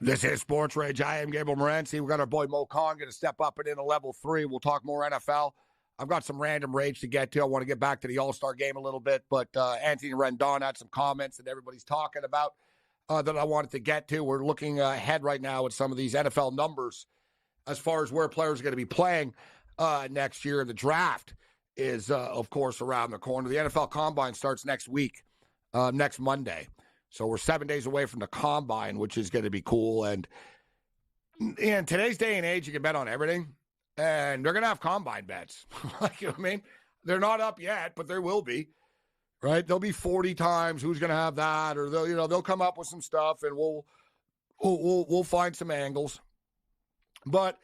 This is Sports Rage. I am Gabriel Morency. We got our boy Mo Khan going to step up and in a level 3. We'll talk more NFL. I've got some random rage to get to. I want to get back to the All-Star game a little bit, but Anthony Rendon had some comments that everybody's talking about that I wanted to get to. We're looking ahead right now at some of these NFL numbers as far as where players are going to be playing next year. The draft is, of course, around the corner. The NFL Combine starts next week, next Monday. So we're 7 days away from the Combine, which is going to be cool. And in today's day and age, you can bet on everything. And they're going to have Combine bets. Like, you know what I mean? They're not up yet, but there will be. Right? There'll be 40 times who's going to have that, or they'll come up with some stuff, and we'll find some angles. But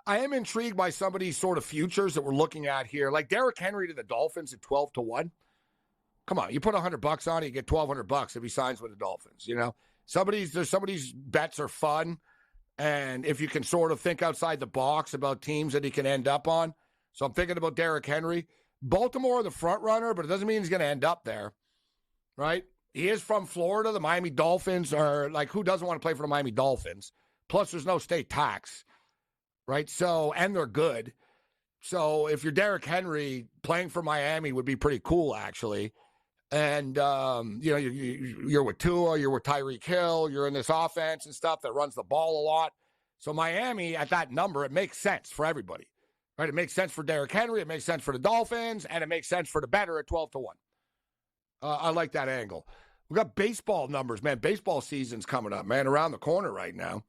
I am intrigued by some of these sort of futures that we're looking at here, like Derrick Henry to the Dolphins at 12-1. Come on, you put $100 on it, you get $1,200 if he signs with the Dolphins. You know, some of these bets are fun, and if you can sort of think outside the box about teams that he can end up on. So I'm thinking about Derrick Henry. Baltimore, the front runner, but it doesn't mean he's going to end up there, right? He is from Florida. The Miami Dolphins are like, who doesn't want to play for the Miami Dolphins? Plus, there's no state tax, right? So, and they're good. So if you're Derrick Henry, playing for Miami would be pretty cool, actually. And, you're with Tua, you're with Tyreek Hill, you're in this offense and stuff that runs the ball a lot. So Miami, at that number, it makes sense for everybody, right? It makes sense for Derrick Henry, it makes sense for the Dolphins, and it makes sense for the better at 12-1. I like that angle. We got baseball numbers, man. Baseball season's coming up, man, around the corner right now.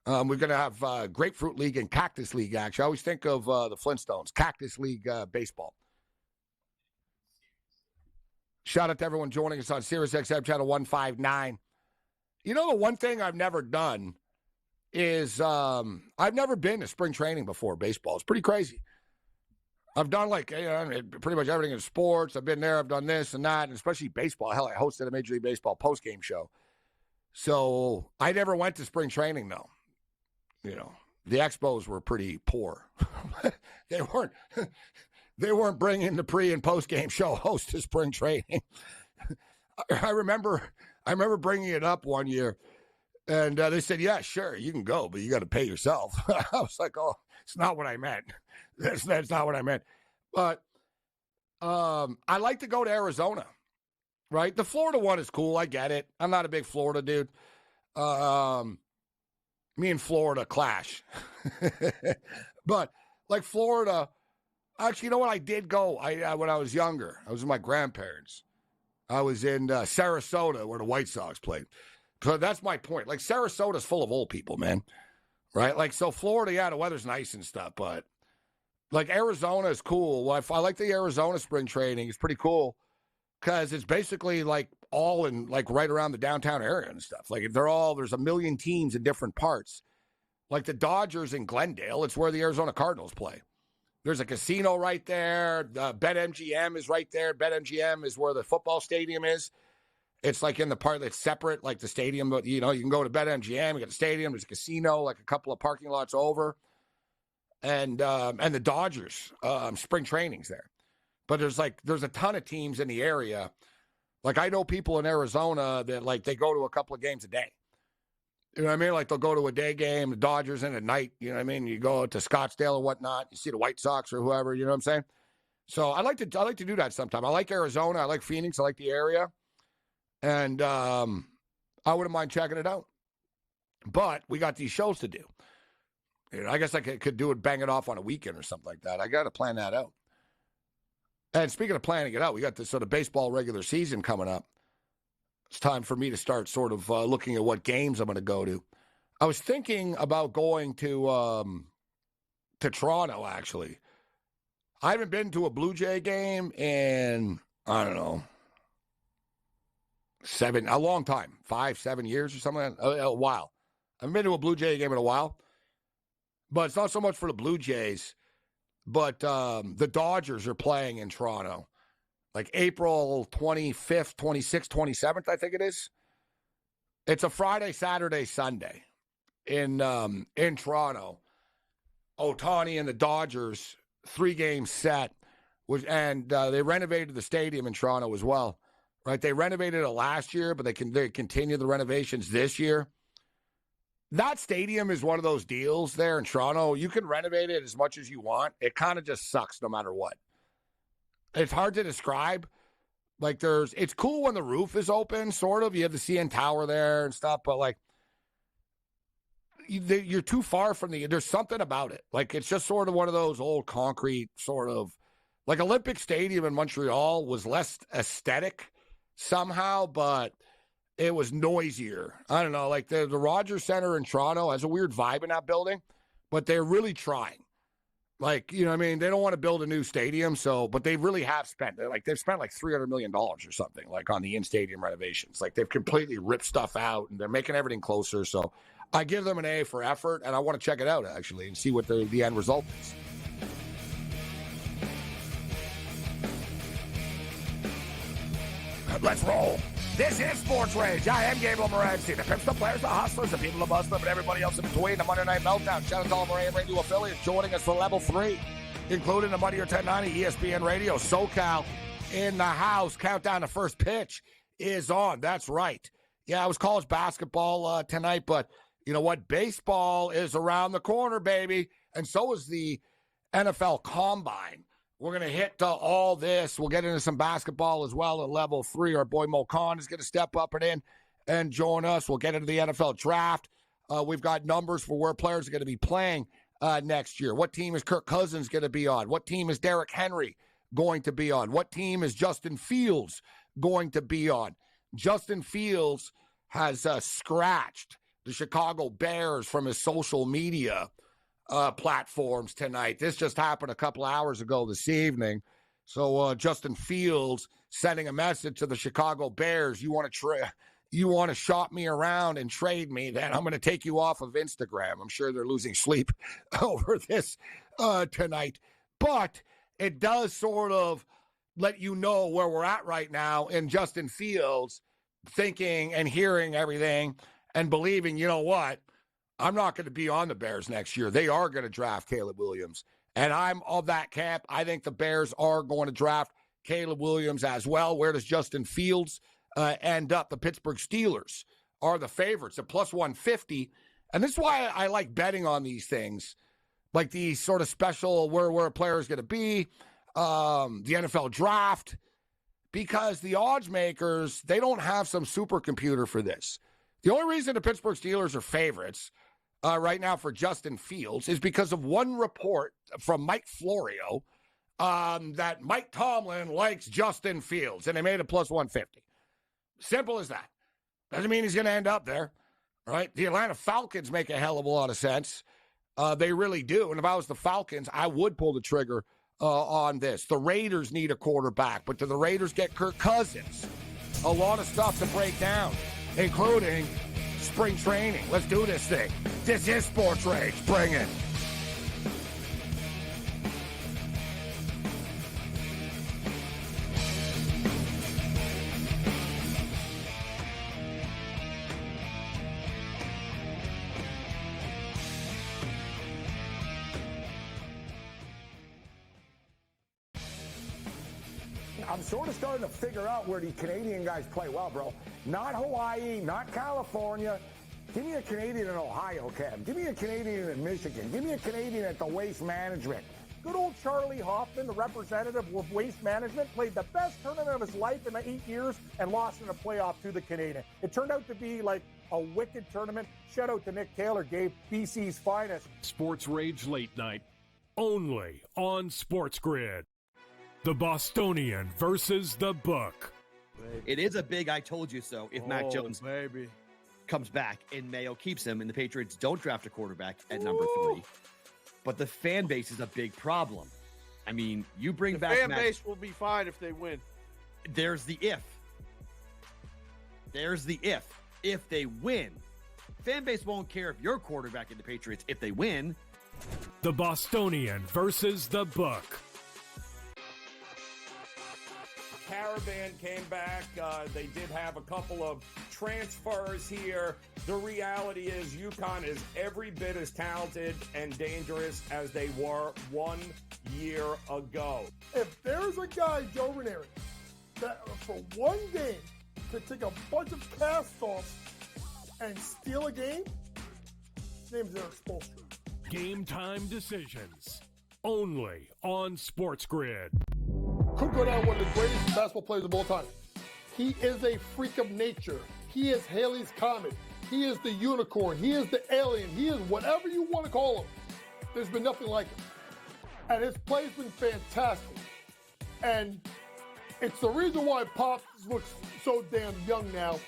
We're going to have Grapefruit League and Cactus League, actually. I always think of the Flintstones, Cactus League baseball. Shout out to everyone joining us on SiriusXM Channel 159. You know, the one thing I've never done is I've never been to spring training before baseball. It's pretty crazy. I've done pretty much everything in sports. I've been there. I've done this and that, and especially baseball. Hell, I hosted a Major League Baseball postgame show. So I never went to spring training, though. You know, the Expos were pretty poor. They weren't bringing the pre- and post-game show host to spring training. I remember bringing it up one year, and they said, yeah, sure, you can go, but you got to pay yourself. I was like, oh, it's not what I meant. That's not what I meant. But I like to go to Arizona, right? The Florida one is cool. I get it. I'm not a big Florida dude. Me and Florida clash. But, like, Florida... Actually, you know what? I did go when I was younger. I was with my grandparents. I was in Sarasota where the White Sox played. So that's my point. Like, Sarasota's full of old people, man. Right? Like, so Florida, yeah, the weather's nice and stuff, but, like, Arizona is cool. Well, I like the Arizona spring training. It's pretty cool because it's basically, like, all in, like, right around the downtown area and stuff. Like, there's a million teams in different parts. Like, the Dodgers in Glendale, it's where the Arizona Cardinals play. There's a casino right there. BetMGM is right there. BetMGM is where the football stadium is. It's like in the part that's separate, like the stadium. But, you know, you can go to BetMGM. You got the stadium. There's a casino, like a couple of parking lots over. And the Dodgers, spring training's there. But there's a ton of teams in the area. Like, I know people in Arizona that, like, they go to a couple of games a day. You know what I mean? Like, they'll go to a day game, the Dodgers in at night. You know what I mean? You go to Scottsdale or whatnot. You see the White Sox or whoever. You know what I'm saying? So I like to do that sometime. I like Arizona. I like Phoenix. I like the area. And I wouldn't mind checking it out. But we got these shows to do. You know, I guess I could do it, bang it off on a weekend or something like that. I got to plan that out. And speaking of planning it out, we got this sort of baseball regular season coming up. It's time for me to start sort of looking at what games I'm going to go to. I was thinking about going to Toronto, actually. I haven't been to a Blue Jay game in, I don't know, a long time, 5-7 years or something, a while. I haven't been to a Blue Jay game in a while. But it's not so much for the Blue Jays, but the Dodgers are playing in Toronto. Like April 25th, 26th, 27th, I think it is. It's a Friday, Saturday, Sunday in Toronto. Ohtani and the Dodgers, 3-game set. And they renovated the stadium in Toronto as well. Right? They renovated it last year, but they continue the renovations this year. that stadium is one of those deals there in Toronto. You can renovate it as much as you want. It kind of just sucks no matter what. It's hard to describe. Like it's cool when the roof is open, sort of. You have the CN Tower there and stuff, but like you're too far from there's something about it. Like it's just sort of one of those old concrete sort of, like Olympic Stadium in Montreal was less aesthetic somehow, but it was noisier. I don't know, like the Rogers Center in Toronto has a weird vibe in that building, but they're really trying. Like, you know what I mean? They don't want to build a new stadium, but they really have spent. They've spent like $300 million or something, like on the in-stadium renovations. Like they've completely ripped stuff out, and they're making everything closer. So I give them an A for effort, and I want to check it out, actually, and see what the end result is. Let's roll. This is Sports Rage. I am Gabriel Morency. The pimps, the players, the hustlers, the people, the bustlers, and everybody else in between. The Monday Night Meltdown. Shout out to all of our AM radio affiliates joining us for Level 3, including the Money or 1090 ESPN Radio. SoCal in the house. Countdown to first pitch is on. That's right. Yeah, it was college basketball tonight, but you know what? Baseball is around the corner, baby. And so is the NFL Combine. We're going to hit all this. We'll get into some basketball as well at Level 3. Our boy Mo Khan is going to step up and join us. We'll get into the NFL Draft. We've got numbers for where players are going to be playing next year. What team is Kirk Cousins going to be on? What team is Derrick Henry going to be on? What team is Justin Fields going to be on? Justin Fields has scratched the Chicago Bears from his social media platforms tonight. This just happened a couple hours ago this evening. So Justin Fields sending a message to the Chicago Bears. You want to shop me around and trade me, then I'm going to take you off of Instagram. I'm sure they're losing sleep over this tonight. But it does sort of let you know where we're at right now in Justin Fields thinking and hearing everything and believing, you know what? I'm not going to be on the Bears next year. They are going to draft Caleb Williams. And I'm of that camp. I think the Bears are going to draft Caleb Williams as well. Where does Justin Fields end up? The Pittsburgh Steelers are the favorites at plus 150. And this is why I like betting on these things, like these sort of special where a player is going to be, the NFL Draft, because the odds makers, they don't have some supercomputer for this. The only reason the Pittsburgh Steelers are favorites right now for Justin Fields is because of one report from Mike Florio that Mike Tomlin likes Justin Fields, and they made it plus 150. Simple as that. Doesn't mean he's going to end up there, right? The Atlanta Falcons make a hell of a lot of sense. They really do. And if I was the Falcons, I would pull the trigger on this. The Raiders need a quarterback, but do the Raiders get Kirk Cousins? A lot of stuff to break down, including spring training. Let's do this thing. This is Sports Rage. Bring it. I'm sort of starting to figure out where the Canadian guys play well, bro. Not Hawaii, not California. Give me a Canadian in Ohio, Cam. Give me a Canadian in Michigan. Give me a Canadian at the Waste Management. Good old Charlie Hoffman, the representative of Waste Management, played the best tournament of his life in the 8 years and lost in a playoff to the Canadian. It turned out to be like a wicked tournament. Shout out to Nick Taylor, gave BC's finest. Sports Rage Late Night, only on SportsGrid. The Bostonian versus the Book. It is a big I told you so if Mac Jones comes back and Mayo keeps him and the Patriots don't draft a quarterback at number 3. But the fan base is a big problem. I mean, you bring back fan base will be fine if they win. There's the if. There's the if. If they win, fan base won't care if you're quarterback in the Patriots if they win. The Bostonian versus the Book. Caravan came back. They did have a couple of transfers here. The reality is UConn is every bit as talented and dangerous as they were 1 year ago. If there's a guy, Joe Ranieri, that for one game could take a bunch of cast-offs and steal a game, His name's Eric Spoelstra. Game time decisions. Only on SportsGrid. Could go down one of the greatest basketball players of all time. He is a freak of nature. He is Halley's Comet. He is the unicorn. He is the alien. He is whatever you want to call him. There's been nothing like him. And his play's been fantastic. And it's the reason why Pop looks so damn young now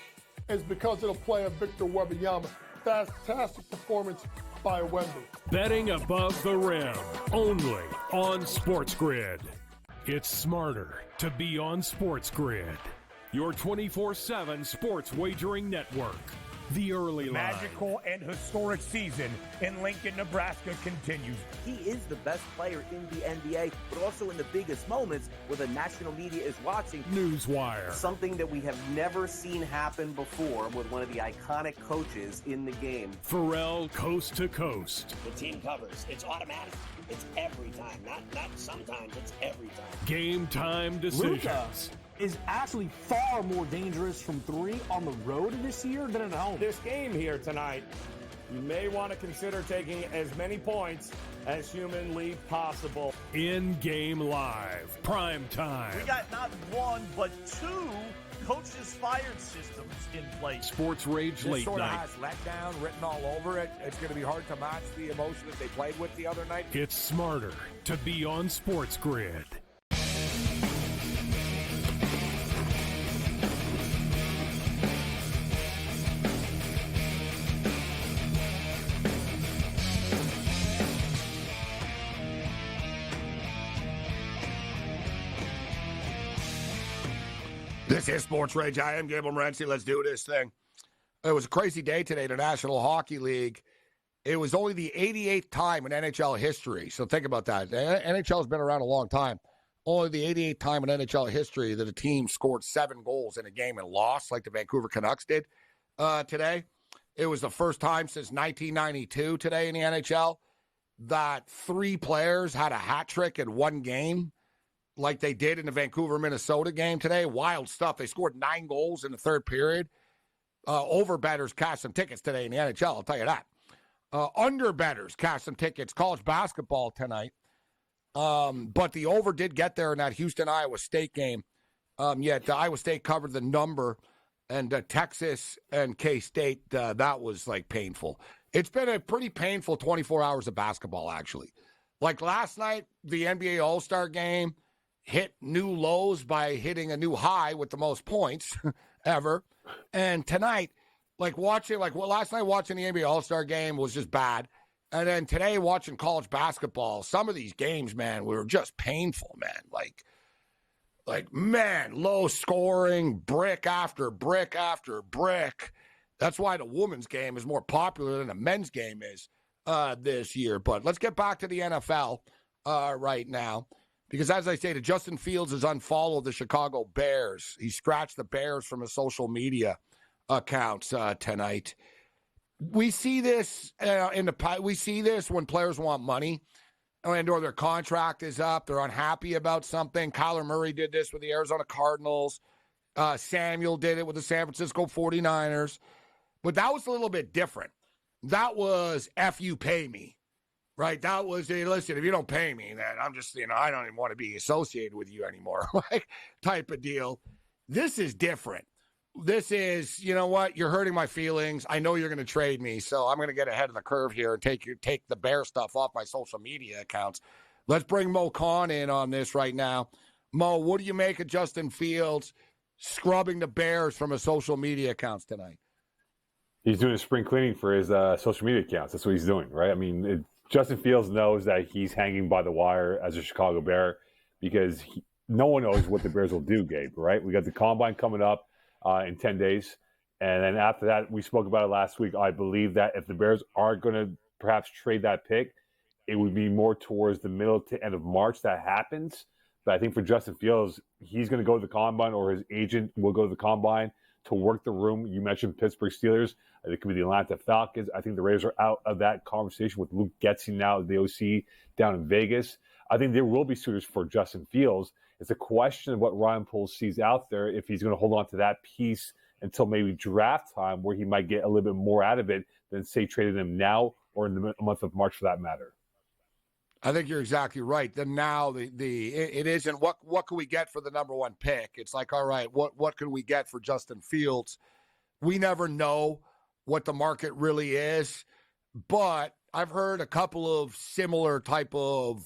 is because of the play of Victor Wembanyama. Fantastic performance by Wemby. Betting above the rim. Only on SportsGrid. It's smarter to be on SportsGrid. Your 24/7 sports wagering network. The early line. Magical and historic season in Lincoln, Nebraska continues. He is the best player in the NBA, but also in the biggest moments where the national media is watching. Newswire. Something that we have never seen happen before with one of the iconic coaches in the game. Pharrell Coast to Coast. The team covers. It's automatic. It's every time. Not sometimes. It's every time. Game time decisions. Luka is actually far more dangerous from three on the road this year than at home. This game here tonight, you may want to consider taking as many points as humanly possible. In-game live. Prime time. We got not one, but two coaches fired systems in place. SportsRage late sort night. of has letdown written all over it. It's going to be hard to match the emotion that they played with the other night. It's smarter to be on SportsGrid. This is Sports Rage. I am Gabriel Morency. Let's do this thing. It was a crazy day today in the National Hockey League. It was only the 88th time in NHL history. So think about that. The NHL has been around a long time. Only the 88th time in NHL history that a team scored 7 goals in a game and lost, like the Vancouver Canucks did today. It was the first time since 1992 today in the NHL that 3 players had a hat trick in one game, like they did in the Vancouver-Minnesota game today. Wild stuff. They scored 9 goals in the third period. Over bettors cashed some tickets today in the NHL, I'll tell you that. Under bettors cashed some tickets. College basketball tonight. But the over did get there in that Houston-Iowa State game. Yet Iowa State covered the number. And Texas and K-State, that was, like, painful. It's been a pretty painful 24 hours of basketball, actually. Like last night, the NBA All-Star game hit new lows by hitting a new high with the most points ever. And tonight, last night watching the NBA All-Star game was just bad. And then today watching college basketball, some of these games, man, were just painful, man. Man, low scoring, brick after brick after brick. That's why the women's game is more popular than the men's game is this year. But let's get back to the NFL right now. Because as I say, Justin Fields has unfollowed the Chicago Bears. He scratched the Bears from his social media accounts tonight. We see this we see this when players want money or their contract is up. They're unhappy about something. Kyler Murray did this with the Arizona Cardinals. Samuel did it with the San Francisco 49ers. But that was a little bit different. That was F you pay me. Right, that was, hey, listen, if you don't pay me, then I'm just, I don't even want to be associated with you anymore, like, type of deal. This is different. This is, you know what, you're hurting my feelings. I know you're going to trade me, so I'm going to get ahead of the curve here and take the Bear stuff off my social media accounts. Let's bring Mo Khan in on this right now. Mo, what do you make of Justin Fields scrubbing the Bears from his social media accounts tonight? He's doing a spring cleaning for his social media accounts. That's what he's doing, right? I mean, Justin Fields knows that he's hanging by the wire as a Chicago Bear because no one knows what the Bears will do, Gabe, right? We got the Combine coming up in 10 days. And then after that, we spoke about it last week. I believe that if the Bears are going to perhaps trade that pick, it would be more towards the middle to end of March that happens. But I think for Justin Fields, he's going to go to the Combine, or his agent will go to the Combine to work the room. You mentioned Pittsburgh Steelers. It could be the Atlanta Falcons. I think the Raiders are out of that conversation with Luke Getsy now, the OC down in Vegas. I think there will be suitors for Justin Fields. It's a question of what Ryan Poles sees out there, if he's going to hold on to that piece until maybe draft time, where he might get a little bit more out of it than, say, trading him now or in the month of March for that matter. I think you're exactly right. Then now it isn't what can we get for the number one pick? It's like, all right, what can we get for Justin Fields? We never know what the market really is, but I've heard a couple of similar type of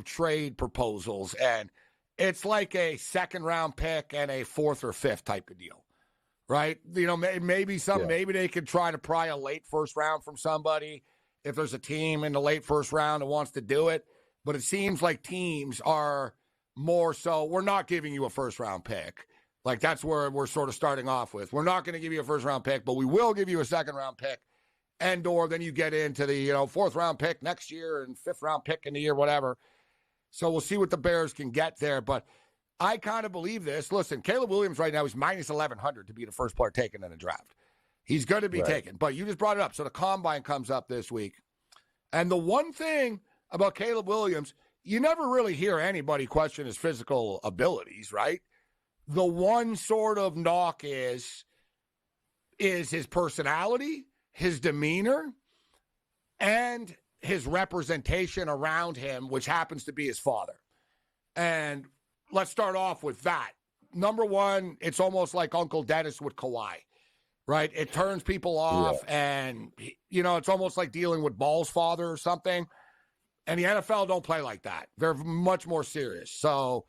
trade proposals, and it's like a second round pick and a fourth or fifth type of deal, right? You know, maybe they could try to pry a late first round from somebody if there's a team in the late first round that wants to do it. But it seems like teams are more so, we're not giving you a first round pick. Like, that's where we're sort of starting off with. We're not going to give you a first round pick, but we will give you a second round pick. And or then you get into the, fourth round pick next year and fifth round pick in the year, whatever. So we'll see what the Bears can get there. But I kind of believe this. Listen, Caleb Williams right now is minus 1,100 to be the first player taken in a draft. He's going to be taken. But you just brought it up. So the combine comes up this week. And the one thing about Caleb Williams, you never really hear anybody question his physical abilities, right? The one sort of knock is his personality, his demeanor, and his representation around him, which happens to be his father. And let's start off with that. Number one, it's almost like Uncle Dennis with Kawhi, right? It turns people off, and, it's almost like dealing with Ball's father or something. And the NFL don't play like that. They're much more serious. So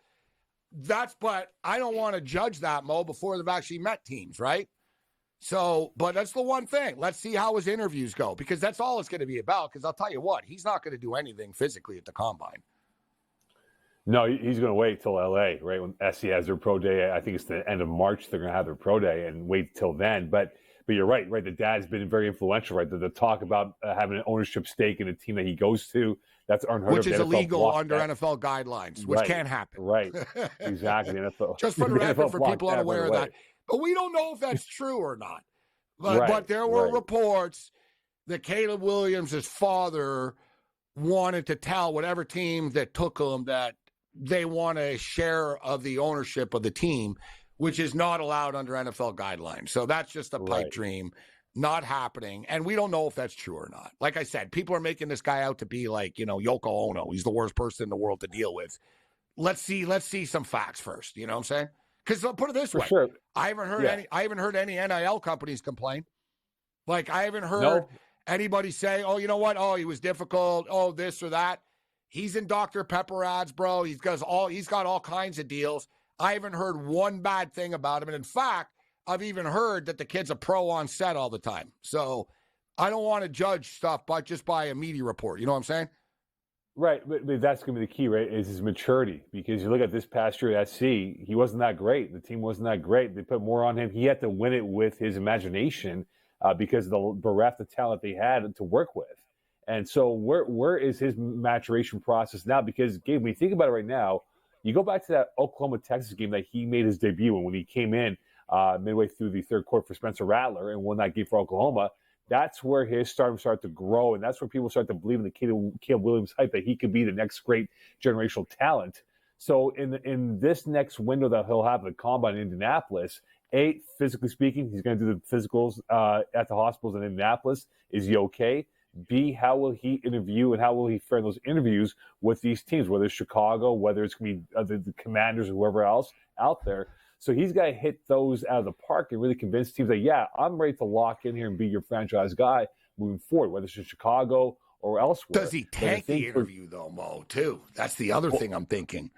but I don't want to judge that, Mo, before they've actually met teams, right? So, but that's the one thing. Let's see how his interviews go, because that's all it's going to be about. Because I'll tell you what, he's not going to do anything physically at the combine. No, he's going to wait till LA, right? When SC has their pro day, I think it's the end of March, they're going to have their pro day and wait till then. But you're right? The dad's been very influential, right? The talk about having an ownership stake in a team that he goes to, that's unheard of. Which is illegal under NFL guidelines, which can't happen. Right, exactly. NFL, just for the record, for people unaware of that. But we don't know if that's true or not. But there were reports that Caleb Williams' father wanted to tell whatever team that took him that they want a share of the ownership of the team, which is not allowed under NFL guidelines. So that's just a pipe dream, not happening. And we don't know if that's true or not. Like I said, people are making this guy out to be like, Yoko Ono. He's the worst person in the world to deal with. Let's see some facts first. You know what I'm saying? Because I'll put it this way. Sure. I haven't heard any NIL companies complain. Like, I haven't heard anybody say, oh, you know what? Oh, he was difficult. Oh, this or that. He's in Dr. Pepper ads, bro. He's got all kinds of deals. I haven't heard one bad thing about him. And in fact, I've even heard that the kid's a pro on set all the time. So I don't want to judge stuff just by a media report. You know what I'm saying? Right, but that's going to be the key, right, is his maturity. Because you look at this past year at SC, he wasn't that great. The team wasn't that great. They put more on him. He had to win it with his imagination because of the bereft of talent they had to work with. And so where is his maturation process now? Because, Gabe, when you think about it right now, you go back to that Oklahoma-Texas game that he made his debut in when he came in midway through the third quarter for Spencer Rattler and won that game for Oklahoma. That's where his stardom started to grow, and that's where people start to believe in the Caleb Williams hype that he could be the next great generational talent. So in this next window that he'll have at the combine in Indianapolis, A, physically speaking, he's going to do the physicals at the hospitals in Indianapolis. Is he okay? B, how will he interview and how will he fare in those interviews with these teams, whether it's Chicago, whether it's going to be the Commanders or whoever else out there. So he's got to hit those out of the park and really convince teams that, yeah, I'm ready to lock in here and be your franchise guy moving forward, whether it's in Chicago or elsewhere. Does he tank the interview, though, Mo, too? That's the other thing I'm thinking.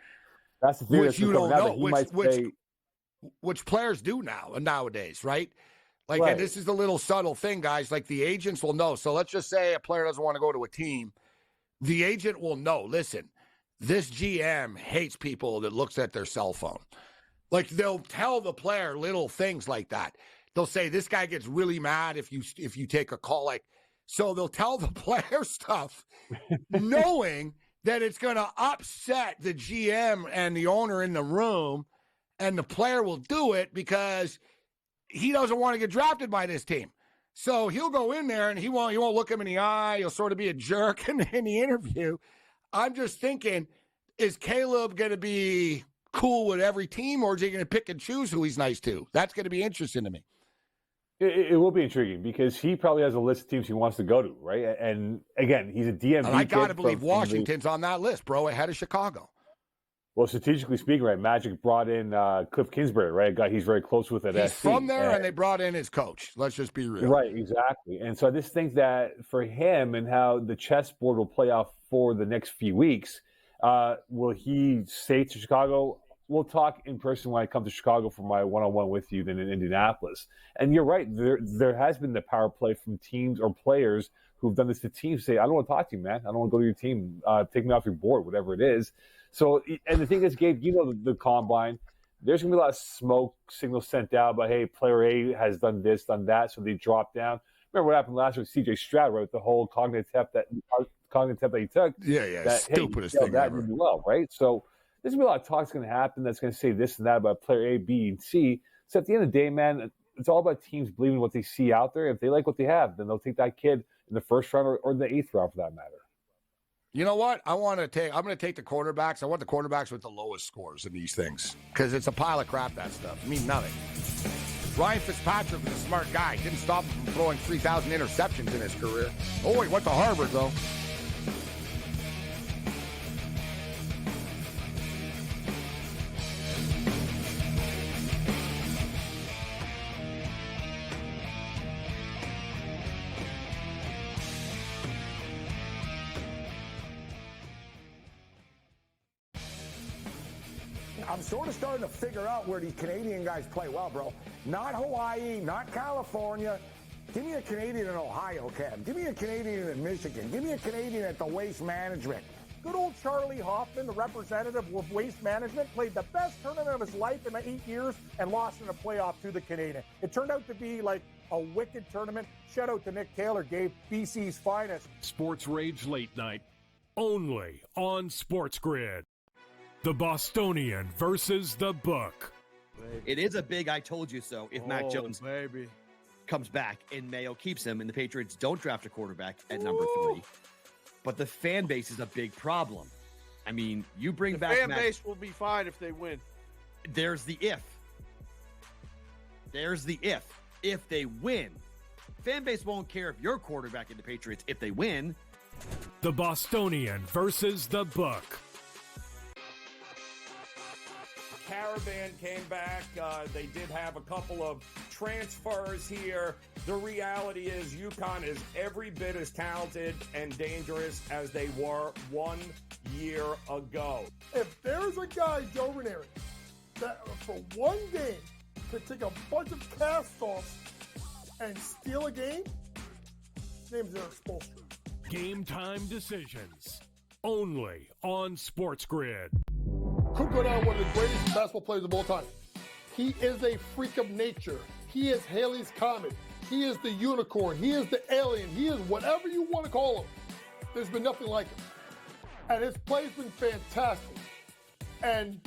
That's the thing. Which you don't know, which players do nowadays, right? Like, and this is the little subtle thing, guys. Like, the agents will know. So let's just say a player doesn't want to go to a team. The agent will know, listen, this GM hates people that looks at their cell phone. Like, they'll tell the player little things like that. They'll say, this guy gets really mad if you take a call. Like, so they'll tell the player stuff knowing that it's going to upset the GM and the owner in the room, and the player will do it because he doesn't want to get drafted by this team. So he'll go in there and he won't look him in the eye. He'll sort of be a jerk in the interview. I'm just thinking, is Caleb going to be cool with every team, or is he going to pick and choose who he's nice to? That's going to be interesting to me. It will be intriguing because he probably has a list of teams he wants to go to, right? And again, he's a DMV. And I got to kid believe from Washington's on that list, bro, ahead of Chicago. Well, strategically speaking, right, Magic brought in Cliff Kingsbury, right? A guy he's very close with at He's SC. from there, and they brought in his coach. Let's just be real. Right, exactly. And so I just think that for him and how the chessboard will play out for the next few weeks, will he say to Chicago, we'll talk in person when I come to Chicago for my one-on-one with you than in Indianapolis. And you're right. There has been the power play from teams or players who've done this to teams say, I don't want to talk to you, man. I don't want to go to your team. Take me off your board, whatever it is. So, and the thing is, Gabe, you know the combine, there's going to be a lot of smoke signals sent out about, hey, player A has done this, done that, so they drop down. Remember what happened last week with C.J. Stroud, right, with the whole cognitive test that he took? Yeah, that, stupidest hey, thing that ever. really well, right? So there's going to be a lot of talk that's going to happen that's going to say this and that about player A, B, and C. So at the end of the day, man, it's all about teams believing what they see out there. If they like what they have, then they'll take that kid in the first round or the eighth round for that matter. You know what? I'm going to take the quarterbacks. I want the quarterbacks with the lowest scores in these things because it's a pile of crap, that stuff. It means nothing. Ryan Fitzpatrick was a smart guy. Didn't stop him from throwing 3,000 interceptions in his career. Oh, he went to Harvard, though. I'm sort of starting to figure out where these Canadian guys play well, bro. Not Hawaii, not California. Give me a Canadian in Ohio, Cam. Give me a Canadian in Michigan. Give me a Canadian at the Waste Management. Good old Charlie Hoffman, the representative of Waste Management, played the best tournament of his life in the 8 years and lost in a playoff to the Canadian. It turned out to be like a wicked tournament. Shout out to Nick Taylor, gave BC's finest. SportsRage Late Night, only on SportsGrid. The Bostonian versus the Book. It is a big I told you so if Mac Jones comes back and Mayo keeps him and the Patriots don't draft a quarterback at number 3. But the fan base is a big problem. I mean, you bring back fan base will be fine if they win. There's the if. There's the if. If they win. Fan base won't care if you're quarterback in the Patriots if they win. The Bostonian versus the Book. Caravan came back. They did have a couple of transfers here. The reality is UConn is every bit as talented and dangerous as they were 1 year ago. If there's a guy, Joe Ranieri, that for one game could take a bunch of cast-offs and steal a game, his name's Eric Spoelstra. Game time decisions, only on SportsGrid. Could go down one of the greatest basketball players of all time. He is a freak of nature. He is Haley's Comet. He is the unicorn. He is the alien. He is whatever you want to call him. There's been nothing like him. And his play's been fantastic. And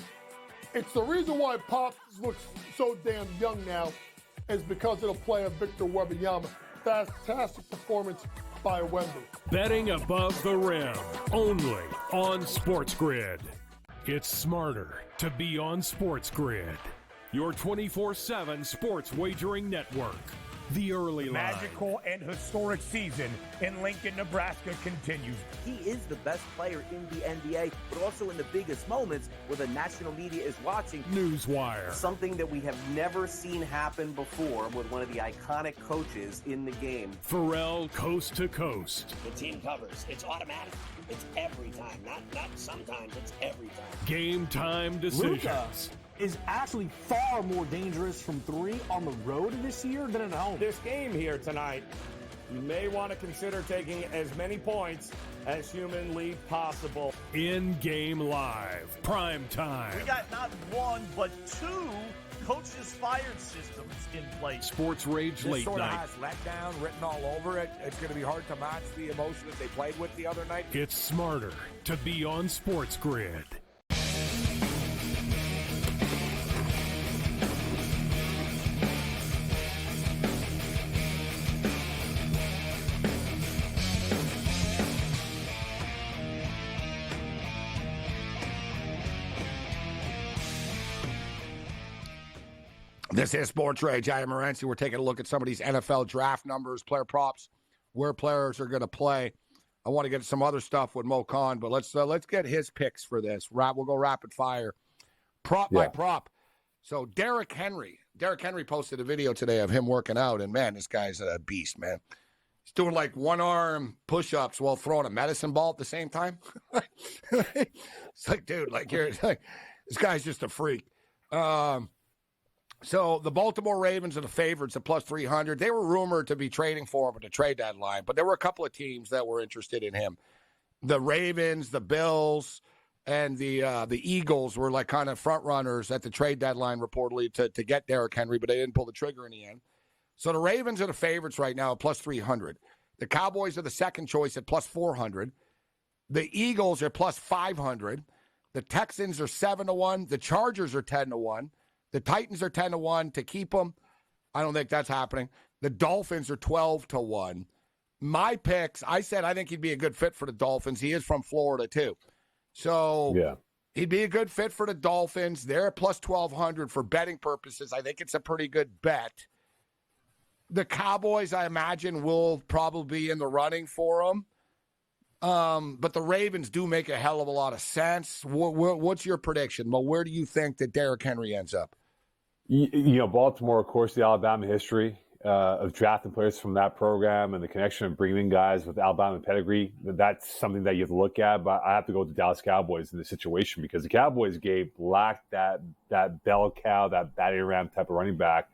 it's the reason why Pop looks so damn young now is because of the play of Victor Wembanyama. Fantastic performance by Wemby. Betting above the rim, only on SportsGrid. It's smarter to be on SportsGrid, your 24/7 sports wagering network. The early line. Magical and historic season in Lincoln, Nebraska continues. He is the best player in the NBA, but also in the biggest moments where the national media is watching. Newswire. Something that we have never seen happen before with one of the iconic coaches in the game. Pharrell coast to coast. The team covers. It's automatic. It's every time. Not sometimes. It's every time. Game time decisions. Luka is actually far more dangerous from 3 on the road this year than at home. This game here tonight, you may want to consider taking as many points as humanly possible. In-game live, prime time. We got not one, but 2 coaches fired systems in place. SportsRage This Late sort of Night. has letdown written all over it. It's going to be hard to match the emotion that they played with the other night. It's smarter to be on SportsGrid. This is SportsRage. I am Morency. We're taking a look at some of these NFL draft numbers, player props, where players are going to play. I want to get some other stuff with Mo Khan, but let's get his picks for this. We'll go rapid fire, prop by prop. So Derrick Henry posted a video today of him working out, and man, this guy's a beast, man. He's doing like one-arm push-ups while throwing a medicine ball at the same time. It's like, dude, this guy's just a freak. So the Baltimore Ravens are the favorites at plus 300. They were rumored to be trading for him at the trade deadline, but there were a couple of teams that were interested in him. The Ravens, the Bills, and the Eagles were like kind of front runners at the trade deadline reportedly to get Derrick Henry, but they didn't pull the trigger in the end. So the Ravens are the favorites right now at plus 300. The Cowboys are the second choice at plus 400. The Eagles are plus 500. The Texans are 7-1. The Chargers are 10-1. The Titans are 10-1 to keep them. I don't think that's happening. The Dolphins are 12-1. My picks, I said I think he'd be a good fit for the Dolphins. He is from Florida, too. So he'd be a good fit for the Dolphins. They're at plus 1,200 for betting purposes. I think it's a pretty good bet. The Cowboys, I imagine, will probably be in the running for him. But the Ravens do make a hell of a lot of sense. What's your prediction? Well, where do you think that Derrick Henry ends up? Baltimore, of course, the Alabama history of drafting players from that program and the connection of bringing in guys with Alabama pedigree. That's something that you have to look at. But I have to go with the Dallas Cowboys in this situation because the Cowboys lacked that bell cow, that batting ram type of running back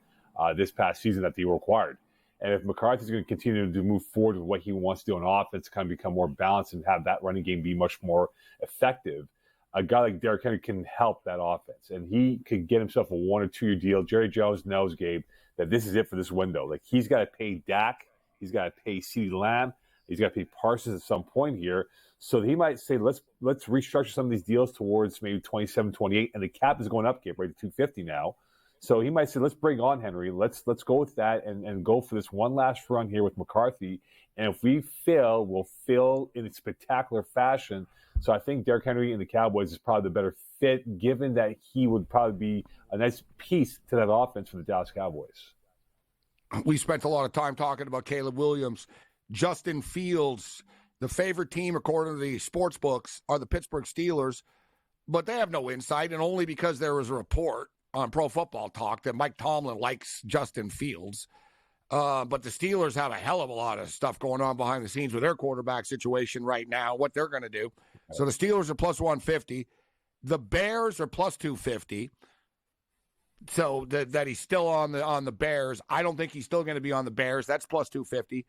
this past season that they required. And if McCarthy's going to continue to move forward with what he wants to do on offense, kind of become more balanced and have that running game be much more effective, a guy like Derrick Henry can help that offense. And he could get himself a 1 or 2 year deal. Jerry Jones knows, Gabe, that this is it for this window. Like, he's got to pay Dak. He's got to pay CeeDee Lamb. He's got to pay Parsons at some point here. So he might say, let's restructure some of these deals towards maybe 27, 28. And the cap is going up, Gabe, right to 250 now. So he might say, let's bring on Henry. Let's go with that and go for this one last run here with McCarthy. And if we fail, we'll fail in a spectacular fashion. So I think Derrick Henry and the Cowboys is probably the better fit, given that he would probably be a nice piece to that offense for the Dallas Cowboys. We spent a lot of time talking about Caleb Williams. Justin Fields, the favorite team, according to the sports books, are the Pittsburgh Steelers. But they have no insight, and only because there was a report on Pro Football Talk that Mike Tomlin likes Justin Fields. But the Steelers have a hell of a lot of stuff going on behind the scenes with their quarterback situation right now, what they're going to do. So the Steelers are plus 150. The Bears are plus 250. So that he's still on the Bears. I don't think he's still going to be on the Bears. That's plus 250.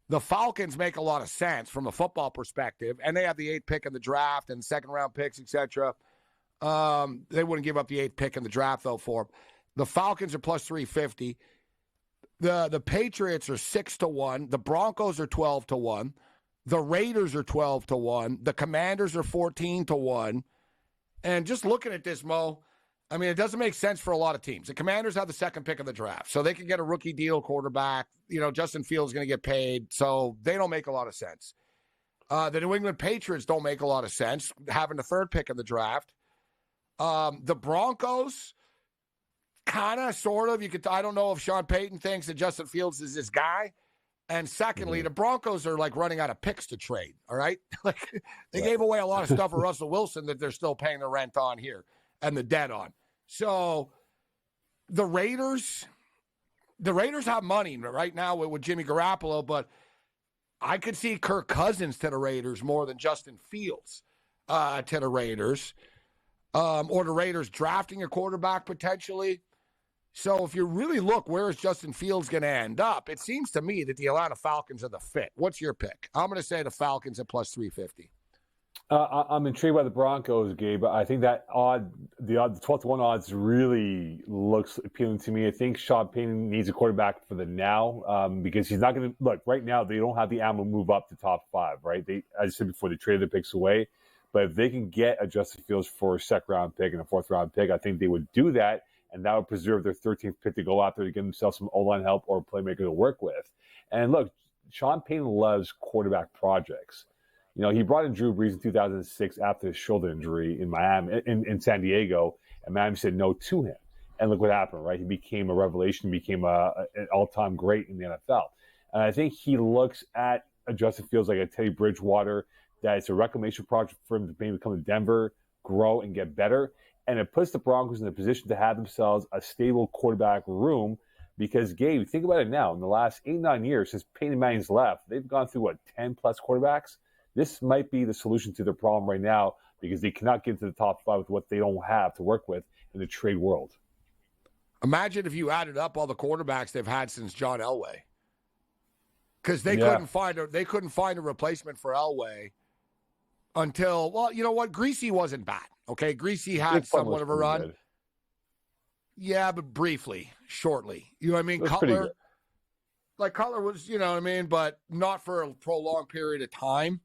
The Falcons make a lot of sense from a football perspective, and they have the 8th pick in the draft and second-round picks, etc. They wouldn't give up the 8th pick in the draft, though, for him. The Falcons are plus 350. The Patriots are 6-1. The Broncos are 12-1. The Raiders are 12-1. The Commanders are 14-1. And just looking at this, Mo, I mean, it doesn't make sense for a lot of teams. The Commanders have the 2nd pick of the draft, so they can get a rookie deal quarterback. Justin Fields is going to get paid, so they don't make a lot of sense. The New England Patriots don't make a lot of sense, having the 3rd pick of the draft. The Broncos, kind of, sort of. I don't know if Sean Payton thinks that Justin Fields is this guy. And secondly, the Broncos are like running out of picks to trade. All right, they gave away a lot of stuff for Russell Wilson that they're still paying the rent on here and the debt on. So the Raiders have money right now with Jimmy Garoppolo, but I could see Kirk Cousins to the Raiders more than Justin Fields to the Raiders. Or the Raiders drafting a quarterback potentially. So if you really look, where is Justin Fields going to end up? It seems to me that the Atlanta Falcons are the fit. What's your pick? I'm going to say the Falcons at plus 350. I'm intrigued by the Broncos, Gabe. I think that the 12-1 odds really looks appealing to me. I think Sean Payton needs a quarterback for the now because he's not going to – look, right now they don't have the ammo to move up to top 5, right? As I said before, they traded the picks away. But if they can get a Justin Fields for a 2nd-round pick and a 4th-round pick, I think they would do that, and that would preserve their 13th pick to go out there to give themselves some O-line help or a playmaker to work with. And look, Sean Payton loves quarterback projects. He brought in Drew Brees in 2006 after his shoulder injury in Miami, in San Diego, and Miami said no to him. And look what happened, right? He became a revelation, became an all-time great in the NFL. And I think he looks at Justin Fields like a Teddy Bridgewater, that it's a reclamation project for him to maybe come to Denver, grow, and get better. And it puts the Broncos in a position to have themselves a stable quarterback room because, Gabe, think about it now. In the last 8-9 years since Peyton Manning's left, they've gone through, 10-plus quarterbacks? This might be the solution to their problem right now because they cannot get to the top 5 with what they don't have to work with in the trade world. Imagine if you added up all the quarterbacks they've had since John Elway. Because they couldn't find a replacement for Elway until, well, you know what? Greasy wasn't bad. Okay, Greasy had somewhat of a run. Good. Yeah, but briefly, shortly. You know what I mean? Cutler. Like Cutler was, you know what I mean, but not for a prolonged period of time.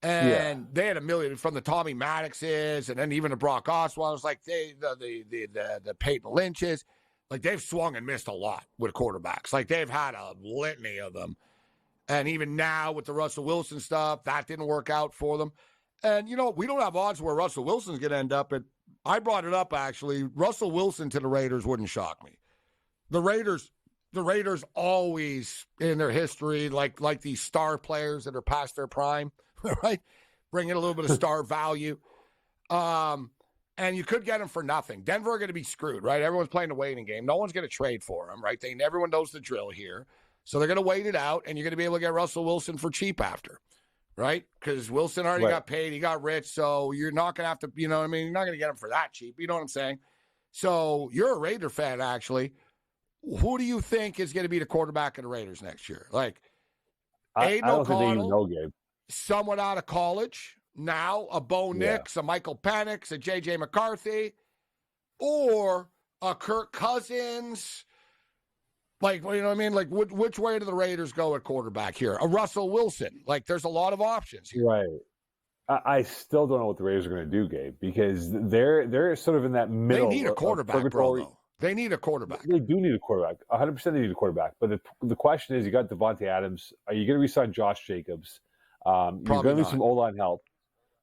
And they had a million from the Tommy Maddoxes and then even the Brock Osweiler's, like the Peyton Lynch's. Like they've swung and missed a lot with quarterbacks. Like they've had a litany of them. And even now with the Russell Wilson stuff, that didn't work out for them. And, you know, we don't have odds where Russell Wilson's going to end up. I brought it up, actually. Russell Wilson to the Raiders wouldn't shock me. The Raiders always, in their history, like these star players that are past their prime, right? Bring in a little bit of star value. And you could get them for nothing. Denver are going to be screwed, right? Everyone's playing a waiting game. No one's going to trade for them, right? Everyone knows the drill here. So they're going to wait it out, and you're going to be able to get Russell Wilson for cheap after, right? Because Wilson already got paid. He got rich, so you're not going to have to, you know what I mean? You're not going to get him for that cheap. You know what I'm saying? So you're a Raider fan, actually. Who do you think is going to be the quarterback of the Raiders next year? Like, I don't think they even know, Gabe. Someone out of college, now a Bo Nix, a Michael Penix, a J.J. McCarthy, or a Kirk Cousins. Like, you know what I mean? Like, which way do the Raiders go at quarterback here? A Russell Wilson. Like, there's a lot of options here. Right. I still don't know what the Raiders are going to do, Gabe, because they're sort of in that middle. They need a quarterback, bro, though. They need a quarterback. They do need a quarterback. 100% they need a quarterback. But the question is, you got Devontae Adams. Are you going to re-sign Josh Jacobs? You're going to need some O-line help.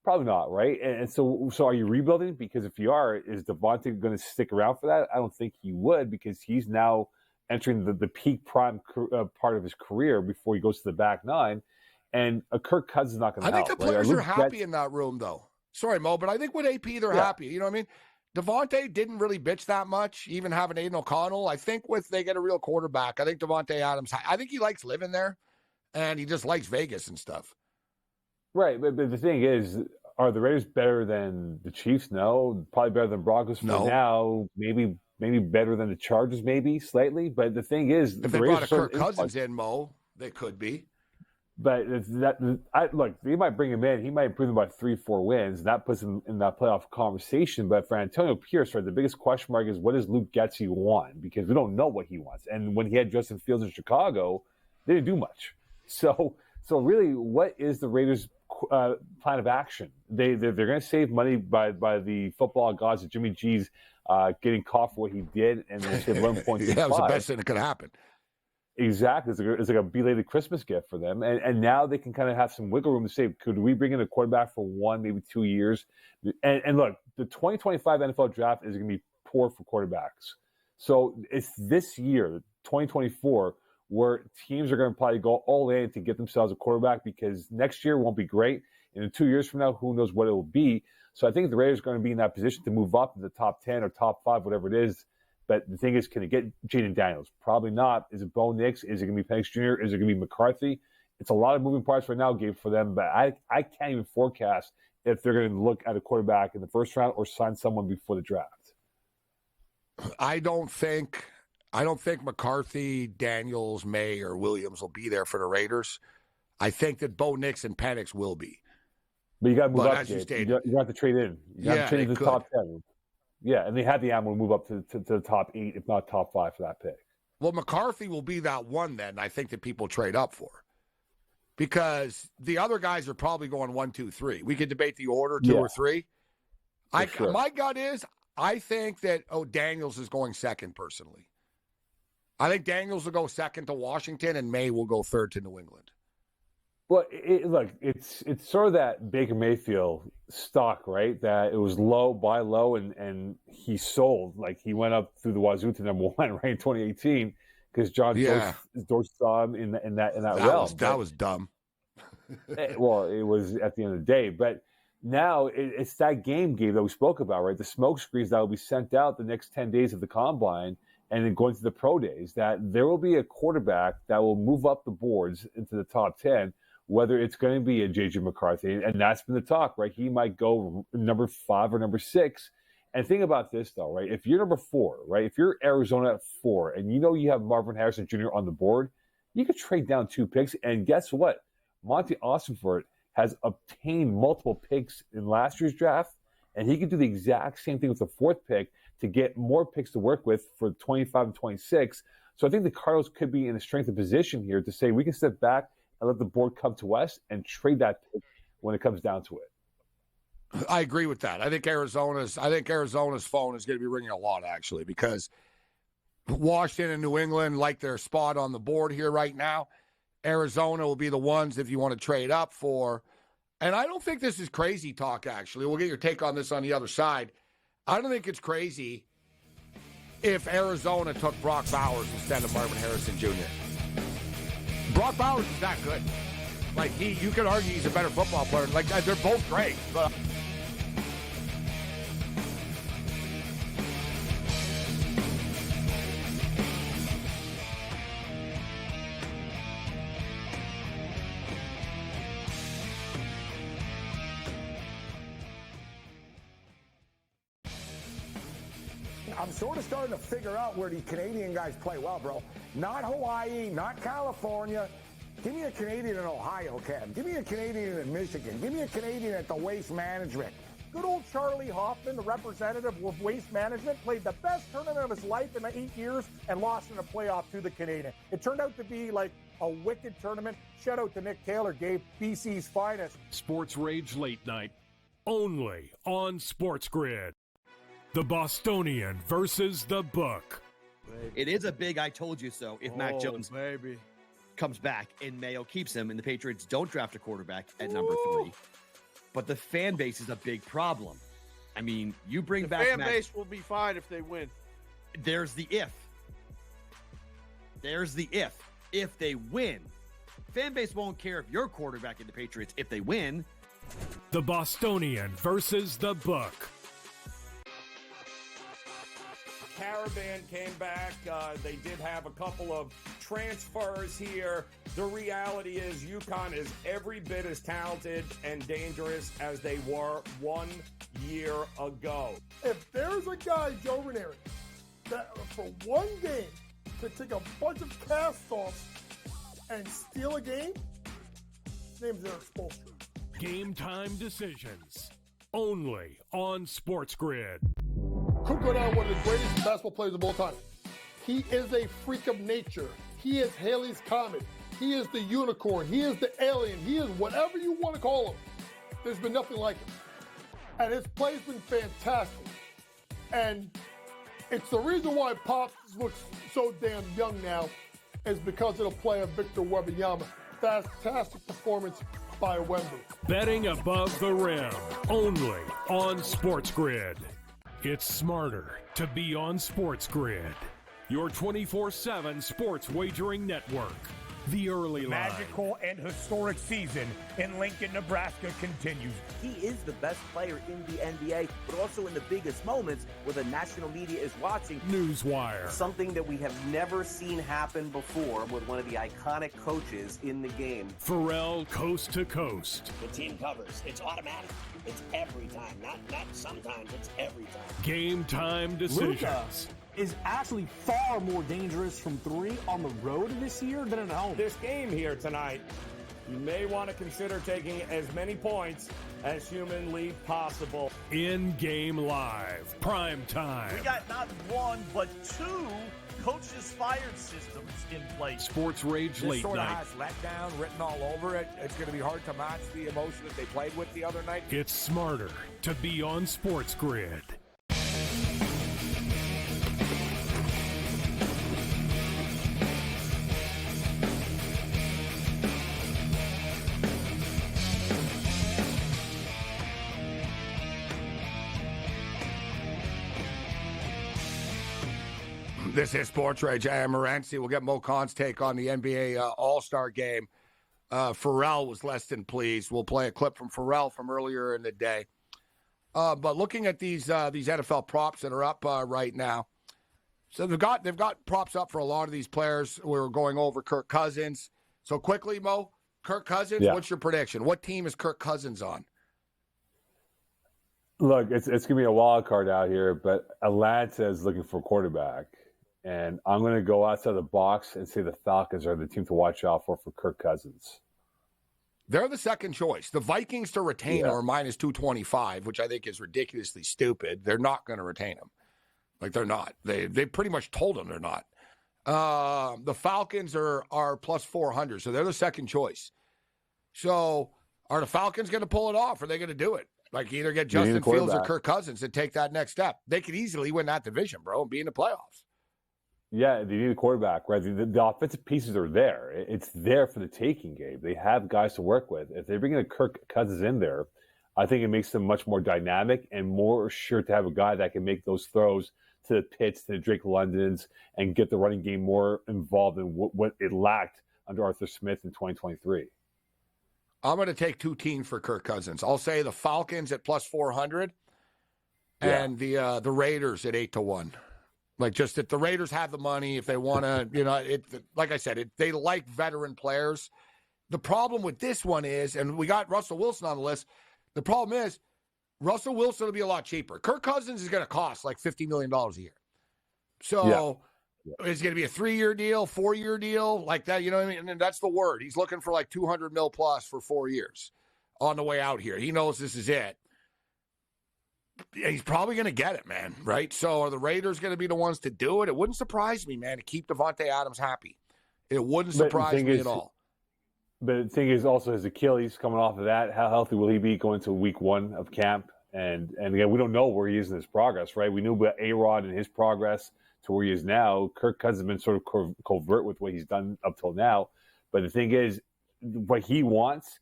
Probably not, right? And so are you rebuilding? Because if you are, is Devontae going to stick around for that? I don't think he would, because he's now entering the peak prime part of his career before he goes to the back nine. And a Kirk Cousins is not going to help. I think the players are happy in that room, though. Sorry, Mo, but I think with AP, they're happy. You know what I mean? Devontae didn't really bitch that much, even having Aiden O'Connell. I think they get a real quarterback, I think Devontae Adams, I think he likes living there, and he just likes Vegas and stuff. Right, but the thing is, are the Raiders better than the Chiefs? No. Probably better than Broncos for now. Maybe better than the Chargers, maybe slightly. But the thing is, if they brought a Kirk Cousins in, Mo, they could be. But look, they might bring him in. He might improve them by 3-4 wins. And that puts him in that playoff conversation. But for Antonio Pierce, right, the biggest question mark is, what does Luke Getsy want? Because we don't know what he wants. And when he had Justin Fields in Chicago, they didn't do much. So really, what is the Raiders' plan of action? They're going to save money by the football gods of Jimmy G's getting caught for what he did, and they'll save 11.25. Yeah, that was the best thing that could happen. Exactly. It's like a belated Christmas gift for them. And now they can kind of have some wiggle room to say, could we bring in a quarterback for 1, maybe 2 years? And look, the 2025 NFL draft is going to be poor for quarterbacks. So it's this year, 2024, where teams are going to probably go all in to get themselves a quarterback, because next year won't be great. And in 2 years from now, who knows what it will be. So I think the Raiders are going to be in that position to move up to the top 10 or top 5, whatever it is. But the thing is, can it get Jaden Daniels? Probably not. Is it Bo Nix? Is it going to be Penix Jr.? Is it going to be McCarthy? It's a lot of moving parts right now, Gabe, for them. But I can't even forecast if they're going to look at a quarterback in the first round or sign someone before the draft. I don't think McCarthy, Daniels, May, or Williams will be there for the Raiders. I think that Bo Nix and Penix will be. But you got to move up, Gabe. You have to trade in. You have to trade into the top 10. Yeah, and they had the ammo to move up to the top 8, if not top 5 for that pick. Well, McCarthy will be that one then, I think, that people trade up for. Because the other guys are probably going 1, 2, 3. We could debate the order, 2 or 3. Sure. My gut is, I think that Daniels is going second, personally. I think Daniels will go second to Washington, and May will go third to New England. Well, look, it's sort of that Baker Mayfield stock, right? That it was low, buy low, and he sold. Like he went up through the wazoo to number one, right, in 2018, because John Dorsey saw him in that realm. That was dumb. Well, it was at the end of the day, but now it's that game, Gabe, that we spoke about, right? The smoke screens that will be sent out the next 10 days of the combine and then going to the pro days, that there will be a quarterback that will move up the boards into the top 10, whether it's going to be a J.J. McCarthy, and that's been the talk, right? He might go number 5 or number 6. And think about this, though, right? If you're number 4, right? If you're Arizona at 4 and you know you have Marvin Harrison Jr. on the board, you could trade down 2 picks. And guess what? Monty Ossenfort has obtained multiple picks in last year's draft, and he could do the exact same thing with the 4th pick to get more picks to work with for 25 and 26. So I think the Cardinals could be in a strength of position here to say we can step back and let the board come to us and trade that pick when it comes down to it. I agree with that. I think Arizona's phone is going to be ringing a lot, actually, because Washington and New England like their spot on the board here right now. Arizona will be the ones if you want to trade up for. And I don't think this is crazy talk, actually. We'll get your take on this on the other side. I don't think it's crazy if Arizona took Brock Bowers instead of Marvin Harrison Jr. Brock Bowers is that good. Like, you could argue he's a better football player. Like, they're both great. But I'm sort of starting to figure out where the Canadian guys play well, bro. Not Hawaii, not California. Give me a Canadian in Ohio, Cam. Give me a Canadian in Michigan. Give me a Canadian at the Waste Management. Good old Charlie Hoffman, the representative of Waste Management, played the best tournament of his life in the 8 years and lost in a playoff to the Canadian. It turned out to be like a wicked tournament. Shout out to Nick Taylor, Gabe, BC's finest. SportsRage Late Night, only on SportsGrid. The Bostonian versus the Book. It is a big I told you so if Mac Jones comes back and Mayo keeps him and the Patriots don't draft a quarterback at number 3. But the fan base is a big problem. I mean, you bring back fan base will be fine if they win. There's the if. There's the if. If they win. Fan base won't care if you're quarterback in the Patriots if they win. The Bostonian versus the Book. Caravan came back. They did have a couple of transfers here. The reality is UConn is every bit as talented and dangerous as they were 1 year ago. If there's a guy, Joe Ranieri, that for one game could take a bunch of cast-offs and steal a game, his name's Eric Spoelstra. Game time decisions. Only on SportsGrid. Could go down one of the greatest basketball players of all time. He is a freak of nature. He is Haley's Comet. He is the unicorn. He is the alien. He is whatever you want to call him. There's been nothing like him. And his play's been fantastic. And it's the reason why Pops looks so damn young now is because of the play of Victor Wembanyama. Fantastic performance by Wemby. Betting above the rim. Only on SportsGrid. It's smarter to be on SportsGrid, your 24/7 sports wagering network. The early line. Magical and historic season in Lincoln, Nebraska continues. He is the best player in the NBA, but also in the biggest moments where the national media is watching. Newswire. Something that we have never seen happen before with one of the iconic coaches in the game. Pharrell coast to coast. The team covers. It's automatic. It's every time. Not sometimes. It's every time. Game time decisions. Luka is actually far more dangerous from 3 on the road this year than at home. This game here tonight, you may want to consider taking as many points as humanly possible. In-game live. Prime time. We got not 1, but 2 coaches fired systems in place. SportsRage Late Sort of Night. has letdown written all over it. It's going to be hard to match the emotion that they played with the other night. It's smarter to be on SportsGrid. This is SportsRage. I am Morency. We'll get Mo Khan's take on the NBA All-Star game. Pharrell was less than pleased. We'll play a clip from Pharrell from earlier in the day. But looking at these NFL props that are up right now, so they've got props up for a lot of these players. We're going over Kirk Cousins. So quickly, Mo, Kirk Cousins, What's your prediction? What team is Kirk Cousins on? Look, it's going to be a wild card out here, but Atlanta is looking for a quarterback. And I'm going to go outside the box and say the Falcons are the team to watch out for Kirk Cousins. They're the second choice. The Vikings to retain are minus 225, which I think is ridiculously stupid. They're not going to retain him. Like, they're not. They pretty much told him they're not. The Falcons are plus 400, so they're the second choice. So are the Falcons going to pull it off? Or are they going to do it? Like, either get Justin Fields or Kirk Cousins and take that next step. They could easily win that division, bro, and be in the playoffs. Yeah, they need a quarterback, right? The offensive pieces are there. It's there for the taking, Gabe. They have guys to work with. If they bring in a Kirk Cousins in there, I think it makes them much more dynamic and more sure to have a guy that can make those throws to the Pitts, to the Drake Londons, and get the running game more involved in what it lacked under Arthur Smith in 2023. I'm going to take two teams for Kirk Cousins. I'll say the Falcons at plus 400 and the Raiders at 8-1. Like, just if the Raiders have the money, if they want to, like I said, they like veteran players. The problem with this one is, and we got Russell Wilson on the list, the problem is Russell Wilson will be a lot cheaper. Kirk Cousins is going to cost like $50 million a year. So it's going to be a 3-year deal, 4-year deal, like that, you know what I mean? And that's the word. He's looking for like 200 mil plus for 4 years on the way out here. He knows this is it. He's probably going to get it, man, right? So are the Raiders going to be the ones to do it? It wouldn't surprise me, man, to keep Devontae Adams happy. It wouldn't surprise me at all. But the thing is also his Achilles coming off of that. How healthy will he be going to week 1 of camp? And again, we don't know where he is in his progress, right? We knew about A-Rod and his progress to where he is now. Kirk Cousins has been sort of covert with what he's done up till now. But the thing is, what he wants,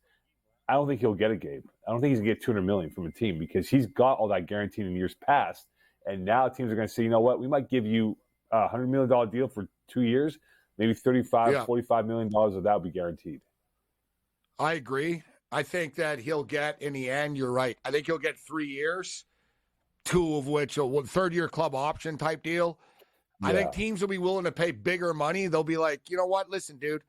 I don't think he'll get a Gabe. I don't think he's going to get $200 million from a team because he's got all that guaranteed in years past. And now teams are going to say, you know what, we might give you a $100 million deal for 2 years, maybe $45 million of that will be guaranteed. I agree. I think that he'll get, in the end, you're right. I think he'll get 3 years, 2 of which a third-year club option type deal. Yeah. I think teams will be willing to pay bigger money. They'll be like, you know what, listen, dude,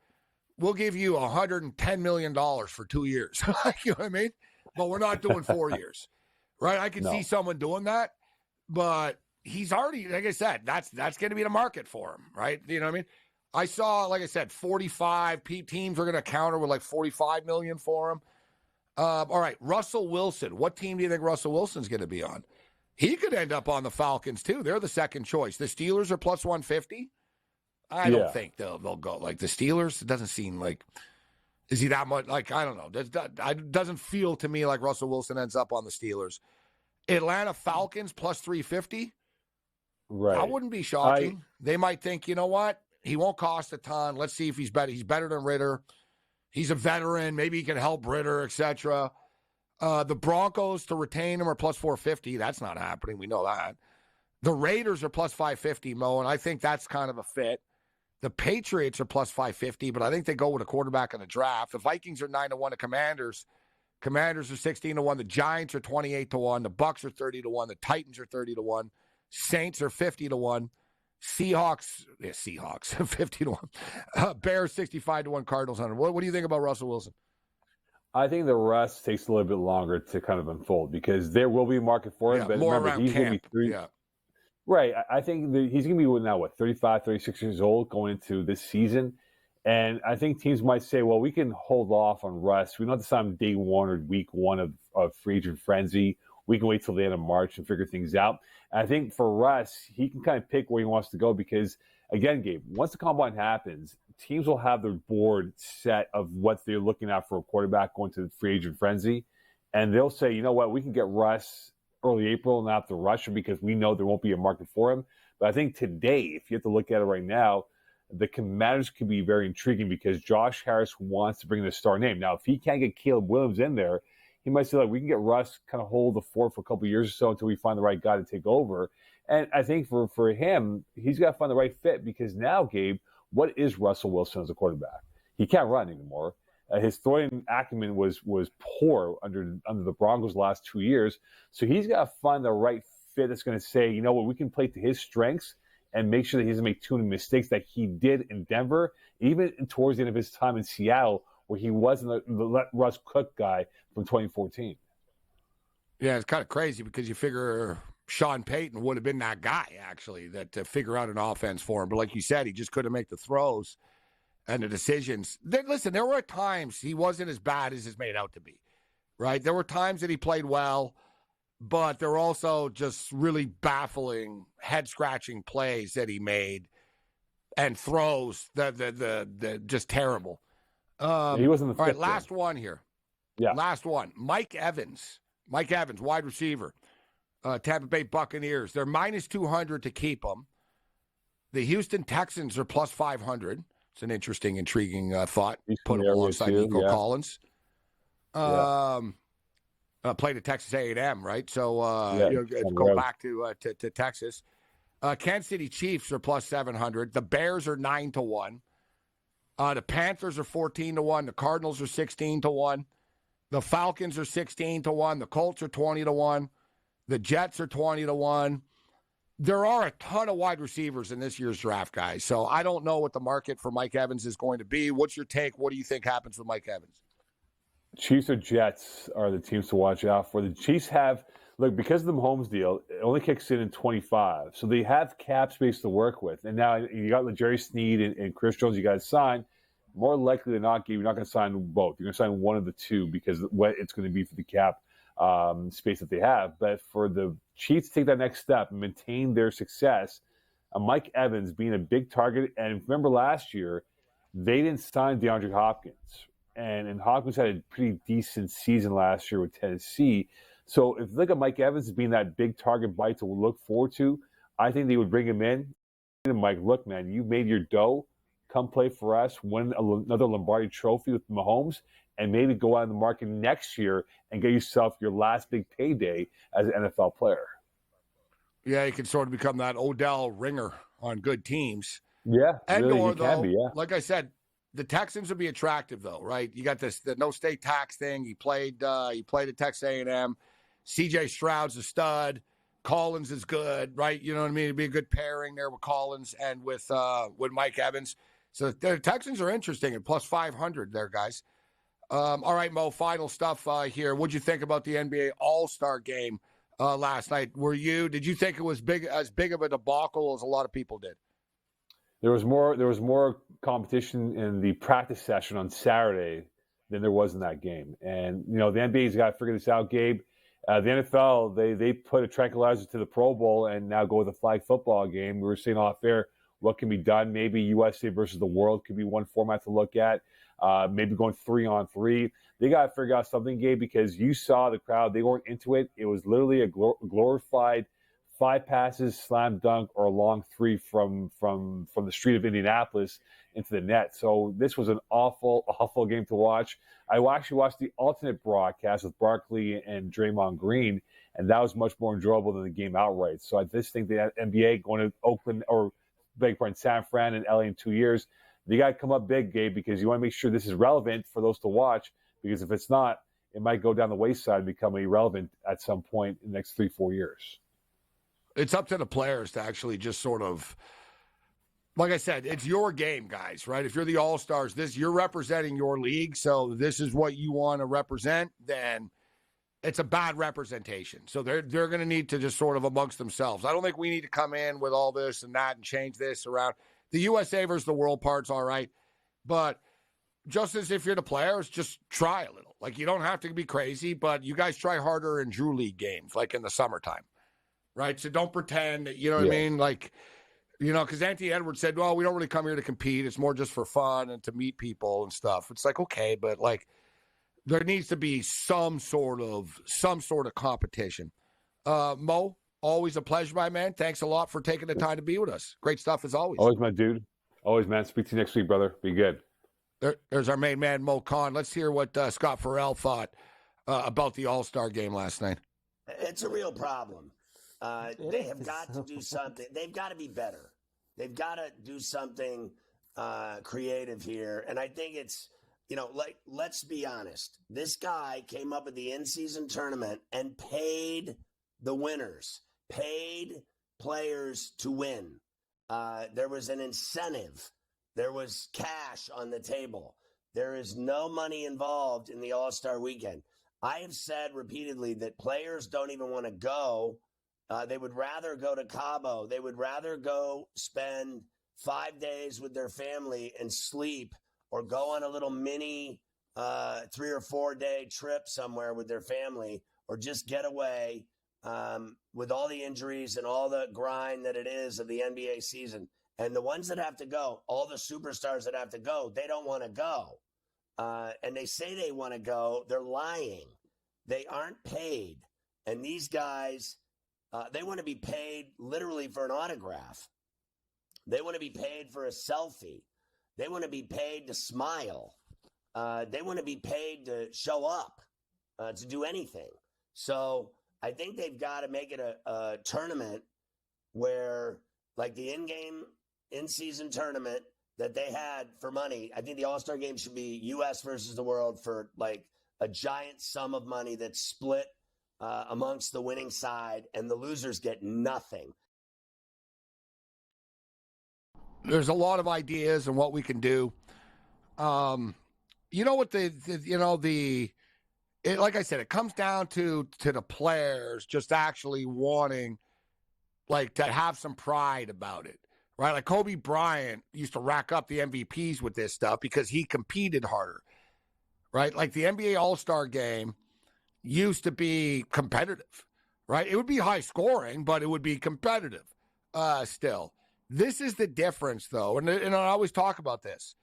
we'll give you $110 million for 2 years. You know what I mean? But we're not doing 4 years, right? I can see someone doing that, but he's already, like I said, that's going to be the market for him, right? You know what I mean? I saw, like I said, 45 teams are going to counter with like $45 million for him. All right, Russell Wilson. What team do you think Russell Wilson's going to be on? He could end up on the Falcons too. They're the second choice. The Steelers are plus 150. I don't think they'll go. Like the Steelers, it doesn't seem like, is he that much? Like, I don't know. It doesn't feel to me like Russell Wilson ends up on the Steelers. Atlanta Falcons plus 350. Right. That wouldn't be shocking. They might think, you know what? He won't cost a ton. Let's see if he's better. He's better than Ritter. He's a veteran. Maybe he can help Ritter, etc. The Broncos to retain him are plus 450. That's not happening. We know that. The Raiders are plus 550, Mo, and I think that's kind of a fit. The Patriots are plus 550, but I think they go with a quarterback in the draft. The Vikings are 9-1. The Commanders are 16-1. The Giants are 28-1. The Bucks are 30-1. The Titans are 30-1. Saints are 50-1. Seahawks 50-1. Bears 65-1. Cardinals 100. What do you think about Russell Wilson? I think the rest takes a little bit longer to kind of unfold because there will be a market for him. But more remember, he's going to be 3. Yeah. Right. I think he's going to be now, 35, 36 years old going into this season. And I think teams might say, well, we can hold off on Russ. We don't have to sign him day 1 or week 1 of free agent frenzy. We can wait till the end of March and figure things out. And I think for Russ, he can kind of pick where he wants to go because, again, Gabe, once the combine happens, teams will have their board set of what they're looking at for a quarterback going to the free agent frenzy. And they'll say, you know what, we can get Russ early April and not have to rush him because we know there won't be a market for him. But I think today, if you have to look at it right now, the Commanders could be very intriguing because Josh Harris wants to bring the star name. Now, if he can't get Caleb Williams in there, he might say, like, we can get Russ kind of hold the fort for a couple of years or so until we find the right guy to take over. And I think for him, he's got to find the right fit, because now, Gabe, what is Russell Wilson as a quarterback? He can't run anymore. His throwing acumen was poor under the Broncos last 2 years. So he's got to find the right fit that's going to say, you know what, we can play to his strengths and make sure that he doesn't make too many mistakes that he did in Denver, even towards the end of his time in Seattle, where he wasn't the let Russ cook guy from 2014. Yeah, it's kind of crazy because you figure Sean Payton would have been that guy, actually, that to figure out an offense for him. But like you said, he just couldn't make the throws and the decisions. Listen, there were times he wasn't as bad as it's made out to be, right? There were times that he played well, but there were also just really baffling, head-scratching plays that he made and throws that just terrible. He wasn't the all right, last one here. Yeah. Last one. Mike Evans, wide receiver. Tampa Bay Buccaneers. They're minus 200 to keep him. The Houston Texans are plus 500. It's an interesting, intriguing thought. Put him alongside Nico Collins. Played at Texas A&M, right? So go back to Texas. Kansas City Chiefs are plus 700. The Bears are 9-1. The Panthers are 14-1. The Cardinals are 16-1. The Falcons are 16-1. The Colts are 20-1. The Jets are 20-1. There are a ton of wide receivers in this year's draft, guys. So I don't know what the market for Mike Evans is going to be. What's your take? What do you think happens with Mike Evans? Chiefs or Jets are the teams to watch out for. The Chiefs have, look, because of the Mahomes deal, it only kicks in 25. So they have cap space to work with. And now you got Jerry Sneed and Chris Jones you got to sign. More likely than not, you're not going to sign both. You're going to sign one of the two because what it's going to be for the cap space that they have. But for the Chiefs to take that next step and maintain their success, Mike Evans being a big target. And remember last year, they didn't sign DeAndre Hopkins. And Hopkins had a pretty decent season last year with Tennessee. So if you look at Mike Evans as being that big target bite to look forward to, I think they would bring him in. And Mike, look, man, you made your dough. Come play for us, win another Lombardi trophy with Mahomes, and maybe go out in the market next year and get yourself your last big payday as an NFL player. Yeah, you can sort of become that Odell ringer on good teams. Yeah, and really, or you though, can be, yeah. Like I said, the Texans would be attractive though, right? You got the no state tax thing. He played at Texas A&M. C.J. Stroud's a stud. Collins is good, right? You know what I mean? It'd be a good pairing there with Collins and with Mike Evans. So the Texans are interesting at plus 500 there, guys. All right, Mo, final stuff here. What'd you think about the NBA All-Star game last night? Did you think it was as big of a debacle as a lot of people did? There was more competition in the practice session on Saturday than there was in that game. And, you know, the NBA's got to figure this out, Gabe. The NFL, they put a tranquilizer to the Pro Bowl and now go with a flag football game. We were saying off air, what can be done? Maybe USA versus the world could be one format to look at. Maybe going 3-on-3. They got to figure out something, Gabe, because you saw the crowd. They weren't into it. It was literally a glorified 5 passes, slam dunk, or a long 3 from the street of Indianapolis into the net. So this was an awful game to watch. I actually watched the alternate broadcast with Barkley and Draymond Green, and that was much more enjoyable than the game outright. So I just think the NBA going to Oakland or San Fran and LA in 2 years, they got to come up big, Gabe, because you want to make sure this is relevant for those to watch, because if it's not, it might go down the wayside and become irrelevant at some point in the next 3-4 years. It's up to the players to actually just sort of, like I said, it's your game, guys, right? If you're the All-Stars, you're representing your league, so this is what you want to represent, then it's a bad representation. So they're going to need to just sort of amongst themselves. I don't think we need to come in with all this and that and change this around. The USA versus the world part's all right, but just as if you're the players, just try a little. Like, you don't have to be crazy, but you guys try harder in Drew League games, like in the summertime, right? So don't pretend that, you know what I mean? Like, you know, because Anthony Edwards said, well, we don't really come here to compete. It's more just for fun and to meet people and stuff. It's like, okay, but like, there needs to be some sort of competition. Mo, always a pleasure, my man. Thanks a lot for taking the time to be with us. Great stuff as always. Always, my dude. Always, man. Speak to you next week, brother. Be good. There's our main man, Mo Khan. Let's hear what Scott Farrell thought about the All-Star game last night. It's a real problem. They have got to do something. They've got to be better. They've got to do something creative here. And I think it's, let's be honest. This guy came up at the in-season tournament and paid the winners, paid players to win. There was an incentive. There was cash on the table. There is no money involved in the All-Star weekend. I have said repeatedly that players don't even want to go. They would rather go to Cabo. They would rather go spend 5 days with their family and sleep, or go on a little mini 3 or 4 day trip somewhere with their family, or just get away with all the injuries and all the grind that it is of the NBA season. And the ones that have to go, all the superstars that have to go, they don't want to go. And they say they want to go. They're lying. They aren't paid. And these guys, they want to be paid literally for an autograph. They want to be paid for a selfie. They want to be paid to smile. They want to be paid to show up, to do anything. So I think they've got to make it a tournament where, like the in-season tournament that they had for money, I think the All-Star game should be U.S. versus the world for like a giant sum of money that's split amongst the winning side, and the losers get nothing. There's a lot of ideas and what we can do. You know what like I said, it comes down to the players just actually wanting, like, to have some pride about it, right? Like Kobe Bryant used to rack up the MVPs with this stuff because he competed harder, right? Like the NBA All-Star game used to be competitive, right? It would be high scoring, but it would be competitive still. This is the difference, though, and I always talk about this,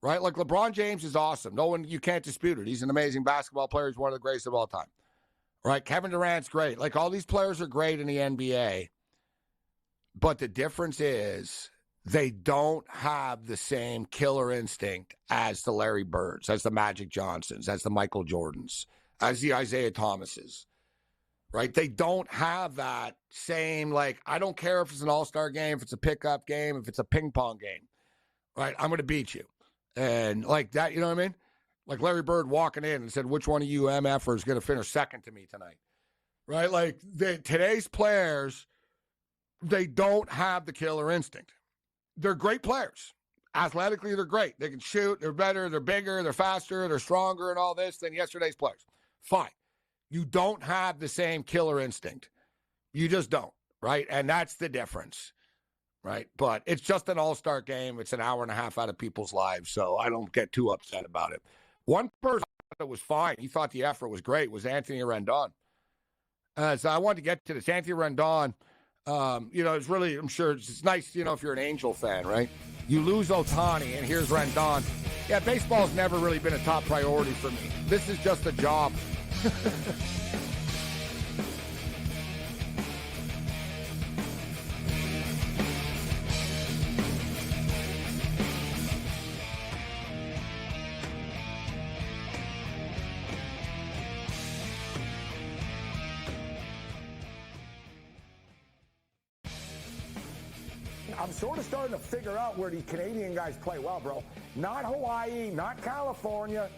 right? Like LeBron James is awesome. You can't dispute it. He's an amazing basketball player. He's one of the greatest of all time, right? Kevin Durant's great. Like all these players are great in the NBA, but the difference is they don't have the same killer instinct as the Larry Birds, as the Magic Johnsons, as the Michael Jordans, as the Isaiah Thomases. Right? They don't have that same, like, I don't care if it's an all-star game, if it's a pickup game, if it's a ping pong game, right? I'm going to beat you. And like that, you know what I mean? Like Larry Bird walking in and said, which one of you MFers is going to finish second to me tonight? Right? Like today's players, they don't have the killer instinct. They're great players. Athletically, they're great. They can shoot. They're better. They're bigger. They're faster. They're stronger and all this than yesterday's players. Fine. You don't have the same killer instinct. You just don't, right? And that's the difference, right? But it's just an all-star game. It's an hour and a half out of people's lives, so I don't get too upset about it. One person that was fine, he thought the effort was great, was Anthony Rendon. So I wanted to get to this. Anthony Rendon, it's really, I'm sure it's nice, if you're an Angel fan, right? You lose Ohtani, and here's Rendon. Yeah, baseball's never really been a top priority for me. This is just a job. I'm sort of starting to figure out where these Canadian guys play well, bro. Not Hawaii, not California.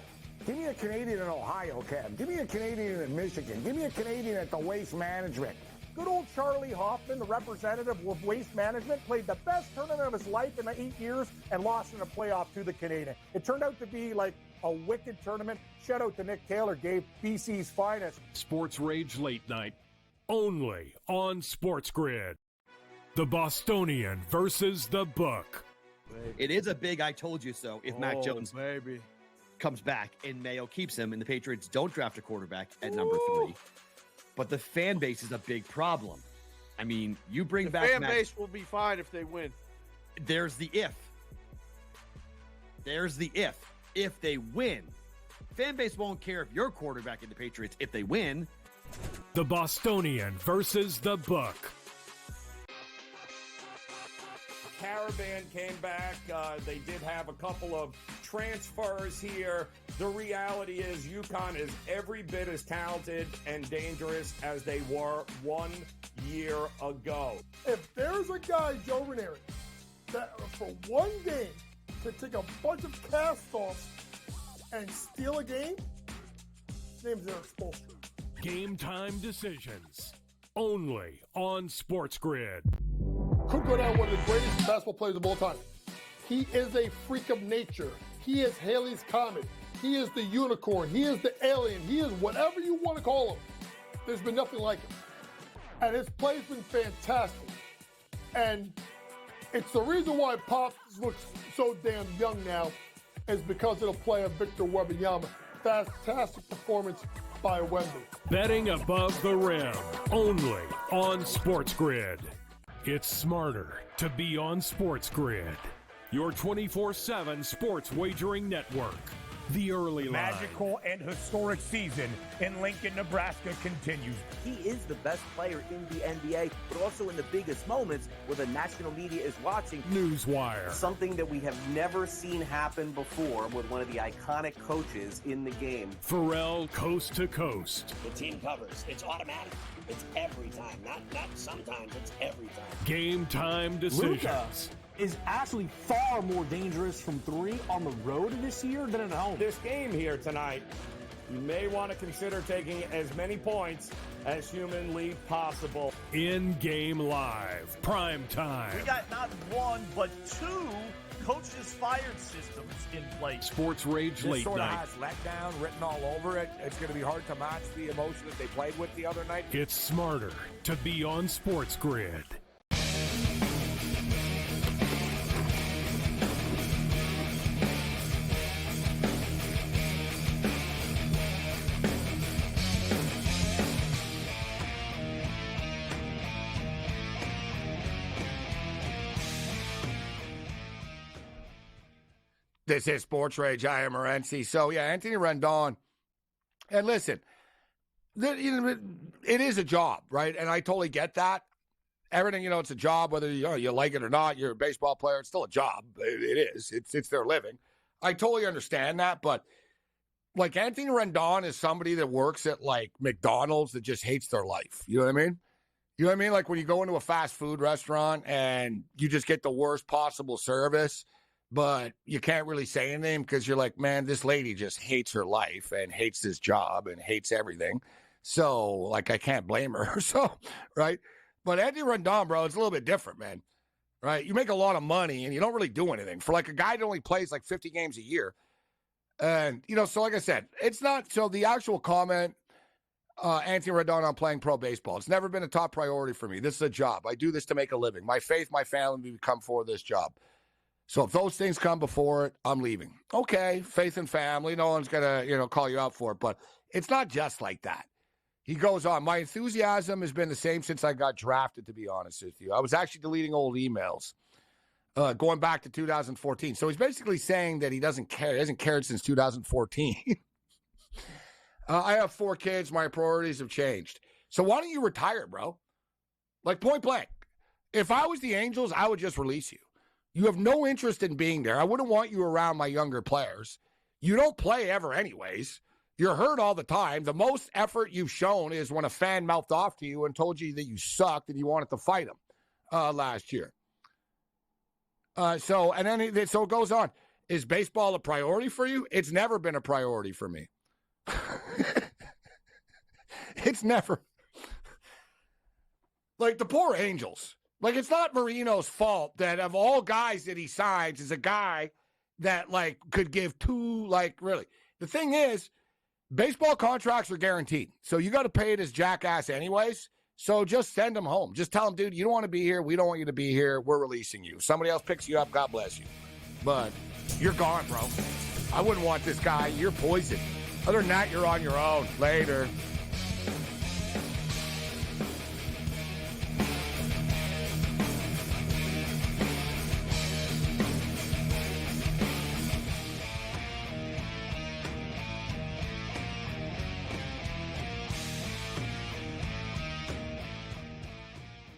Give me a Canadian in Ohio, Kev. Give me a Canadian in Michigan. Give me a Canadian at the Waste Management. Good old Charlie Hoffman, the representative of Waste Management, played the best tournament of his life in the 8 years and lost in a playoff to the Canadian. It turned out to be like a wicked tournament. Shout out to Nick Taylor, gave BC's finest. SportsRage Late Night, only on SportsGrid. The Bostonian versus the Book. It is a big I told you so if Mac Jones comes back and Mayo keeps him and the Patriots don't draft a quarterback at number 3. But the fan base is a big problem. I mean, you bring back fan base will be fine if they win. There's the if. There's the if. If they win, fan base won't care if you're quarterback in the Patriots if they win. The Bostonian versus the Book. Caravan came back. They did have a couple of transfers here. The reality is UConn is every bit as talented and dangerous as they were 1 year ago. If there's a guy, Joe Ranieri, that for one game could take a bunch of cast-offs and steal a game, his name's Eric Spoelstra. Game time decisions. Only on SportsGrid. Could go down one of the greatest basketball players of all time. He is a freak of nature. He is Haley's Comet. He is the unicorn. He is the alien. He is whatever you want to call him. There's been nothing like him. And his play's been fantastic. And it's the reason why Pops looks so damn young now is because of the play of Victor Wembanyama. Fantastic performance by Wemby. Betting above the rim. Only on SportsGrid. It's smarter to be on SportsGrid. Your 24/7 sports wagering network. The early line. Magical and historic season in Lincoln, Nebraska continues. He is the best player in the NBA, but also in the biggest moments where the national media is watching. Newswire. Something that we have never seen happen before with one of the iconic coaches in the game. Pharrell coast to coast. The team covers. It's automatic. It's every time. Not sometimes. It's every time. Game time decisions. Luka is actually far more dangerous from three on the road this year than at home. This game here tonight, you may want to consider taking as many points as humanly possible. In-game live. Prime time. We got not one, but two coaches fired systems in place. SportsRage late sort night. of has letdown written all over it. It's going to be hard to match the emotion that they played with the other night. It's smarter to be on SportsGrid. This is SportsRage. I am Morency. So, yeah, Anthony Rendon. And listen, it is a job, right? And I totally get that. Everything, it's a job, whether you like it or not. You're a baseball player. It's still a job. It is. It's their living. I totally understand that. But, like, Anthony Rendon is somebody that works at, like, McDonald's that just hates their life. You know what I mean? You know what I mean? Like, when you go into a fast food restaurant and you just get the worst possible service, but you can't really say anything because you're like, man, this lady just hates her life and hates this job and hates everything. So, like, I can't blame her. So, right? But Anthony Rendon, bro, it's a little bit different, man. Right? You make a lot of money and you don't really do anything. For, like, a guy that only plays, like, 50 games a year. And, so like I said, it's not – so the actual comment, Anthony Rendon on playing pro baseball, it's never been a top priority for me. This is a job. I do this to make a living. My faith, my family become for this job. So if those things come before it, I'm leaving. Okay, faith and family, no one's going to, call you out for it. But it's not just like that. He goes on, my enthusiasm has been the same since I got drafted, to be honest with you. I was actually deleting old emails going back to 2014. So he's basically saying that he doesn't care. He hasn't cared since 2014. I have 4 kids. My priorities have changed. So why don't you retire, bro? Like, point blank. If I was the Angels, I would just release you. You have no interest in being there. I wouldn't want you around my younger players. You don't play ever anyways. You're hurt all the time. The most effort you've shown is when a fan mouthed off to you and told you that you sucked and you wanted to fight him last year. So it goes on. Is baseball a priority for you? It's never been a priority for me. It's never. Like the poor Angels. Like, it's not Marino's fault that of all guys that he signs is a guy that, like, could give 2, like, really. The thing is, baseball contracts are guaranteed. So you got to pay it as jackass anyways. So just send him home. Just tell him, dude, you don't want to be here. We don't want you to be here. We're releasing you. Somebody else picks you up. God bless you. But you're gone, bro. I wouldn't want this guy. You're poison. Other than that, you're on your own. Later.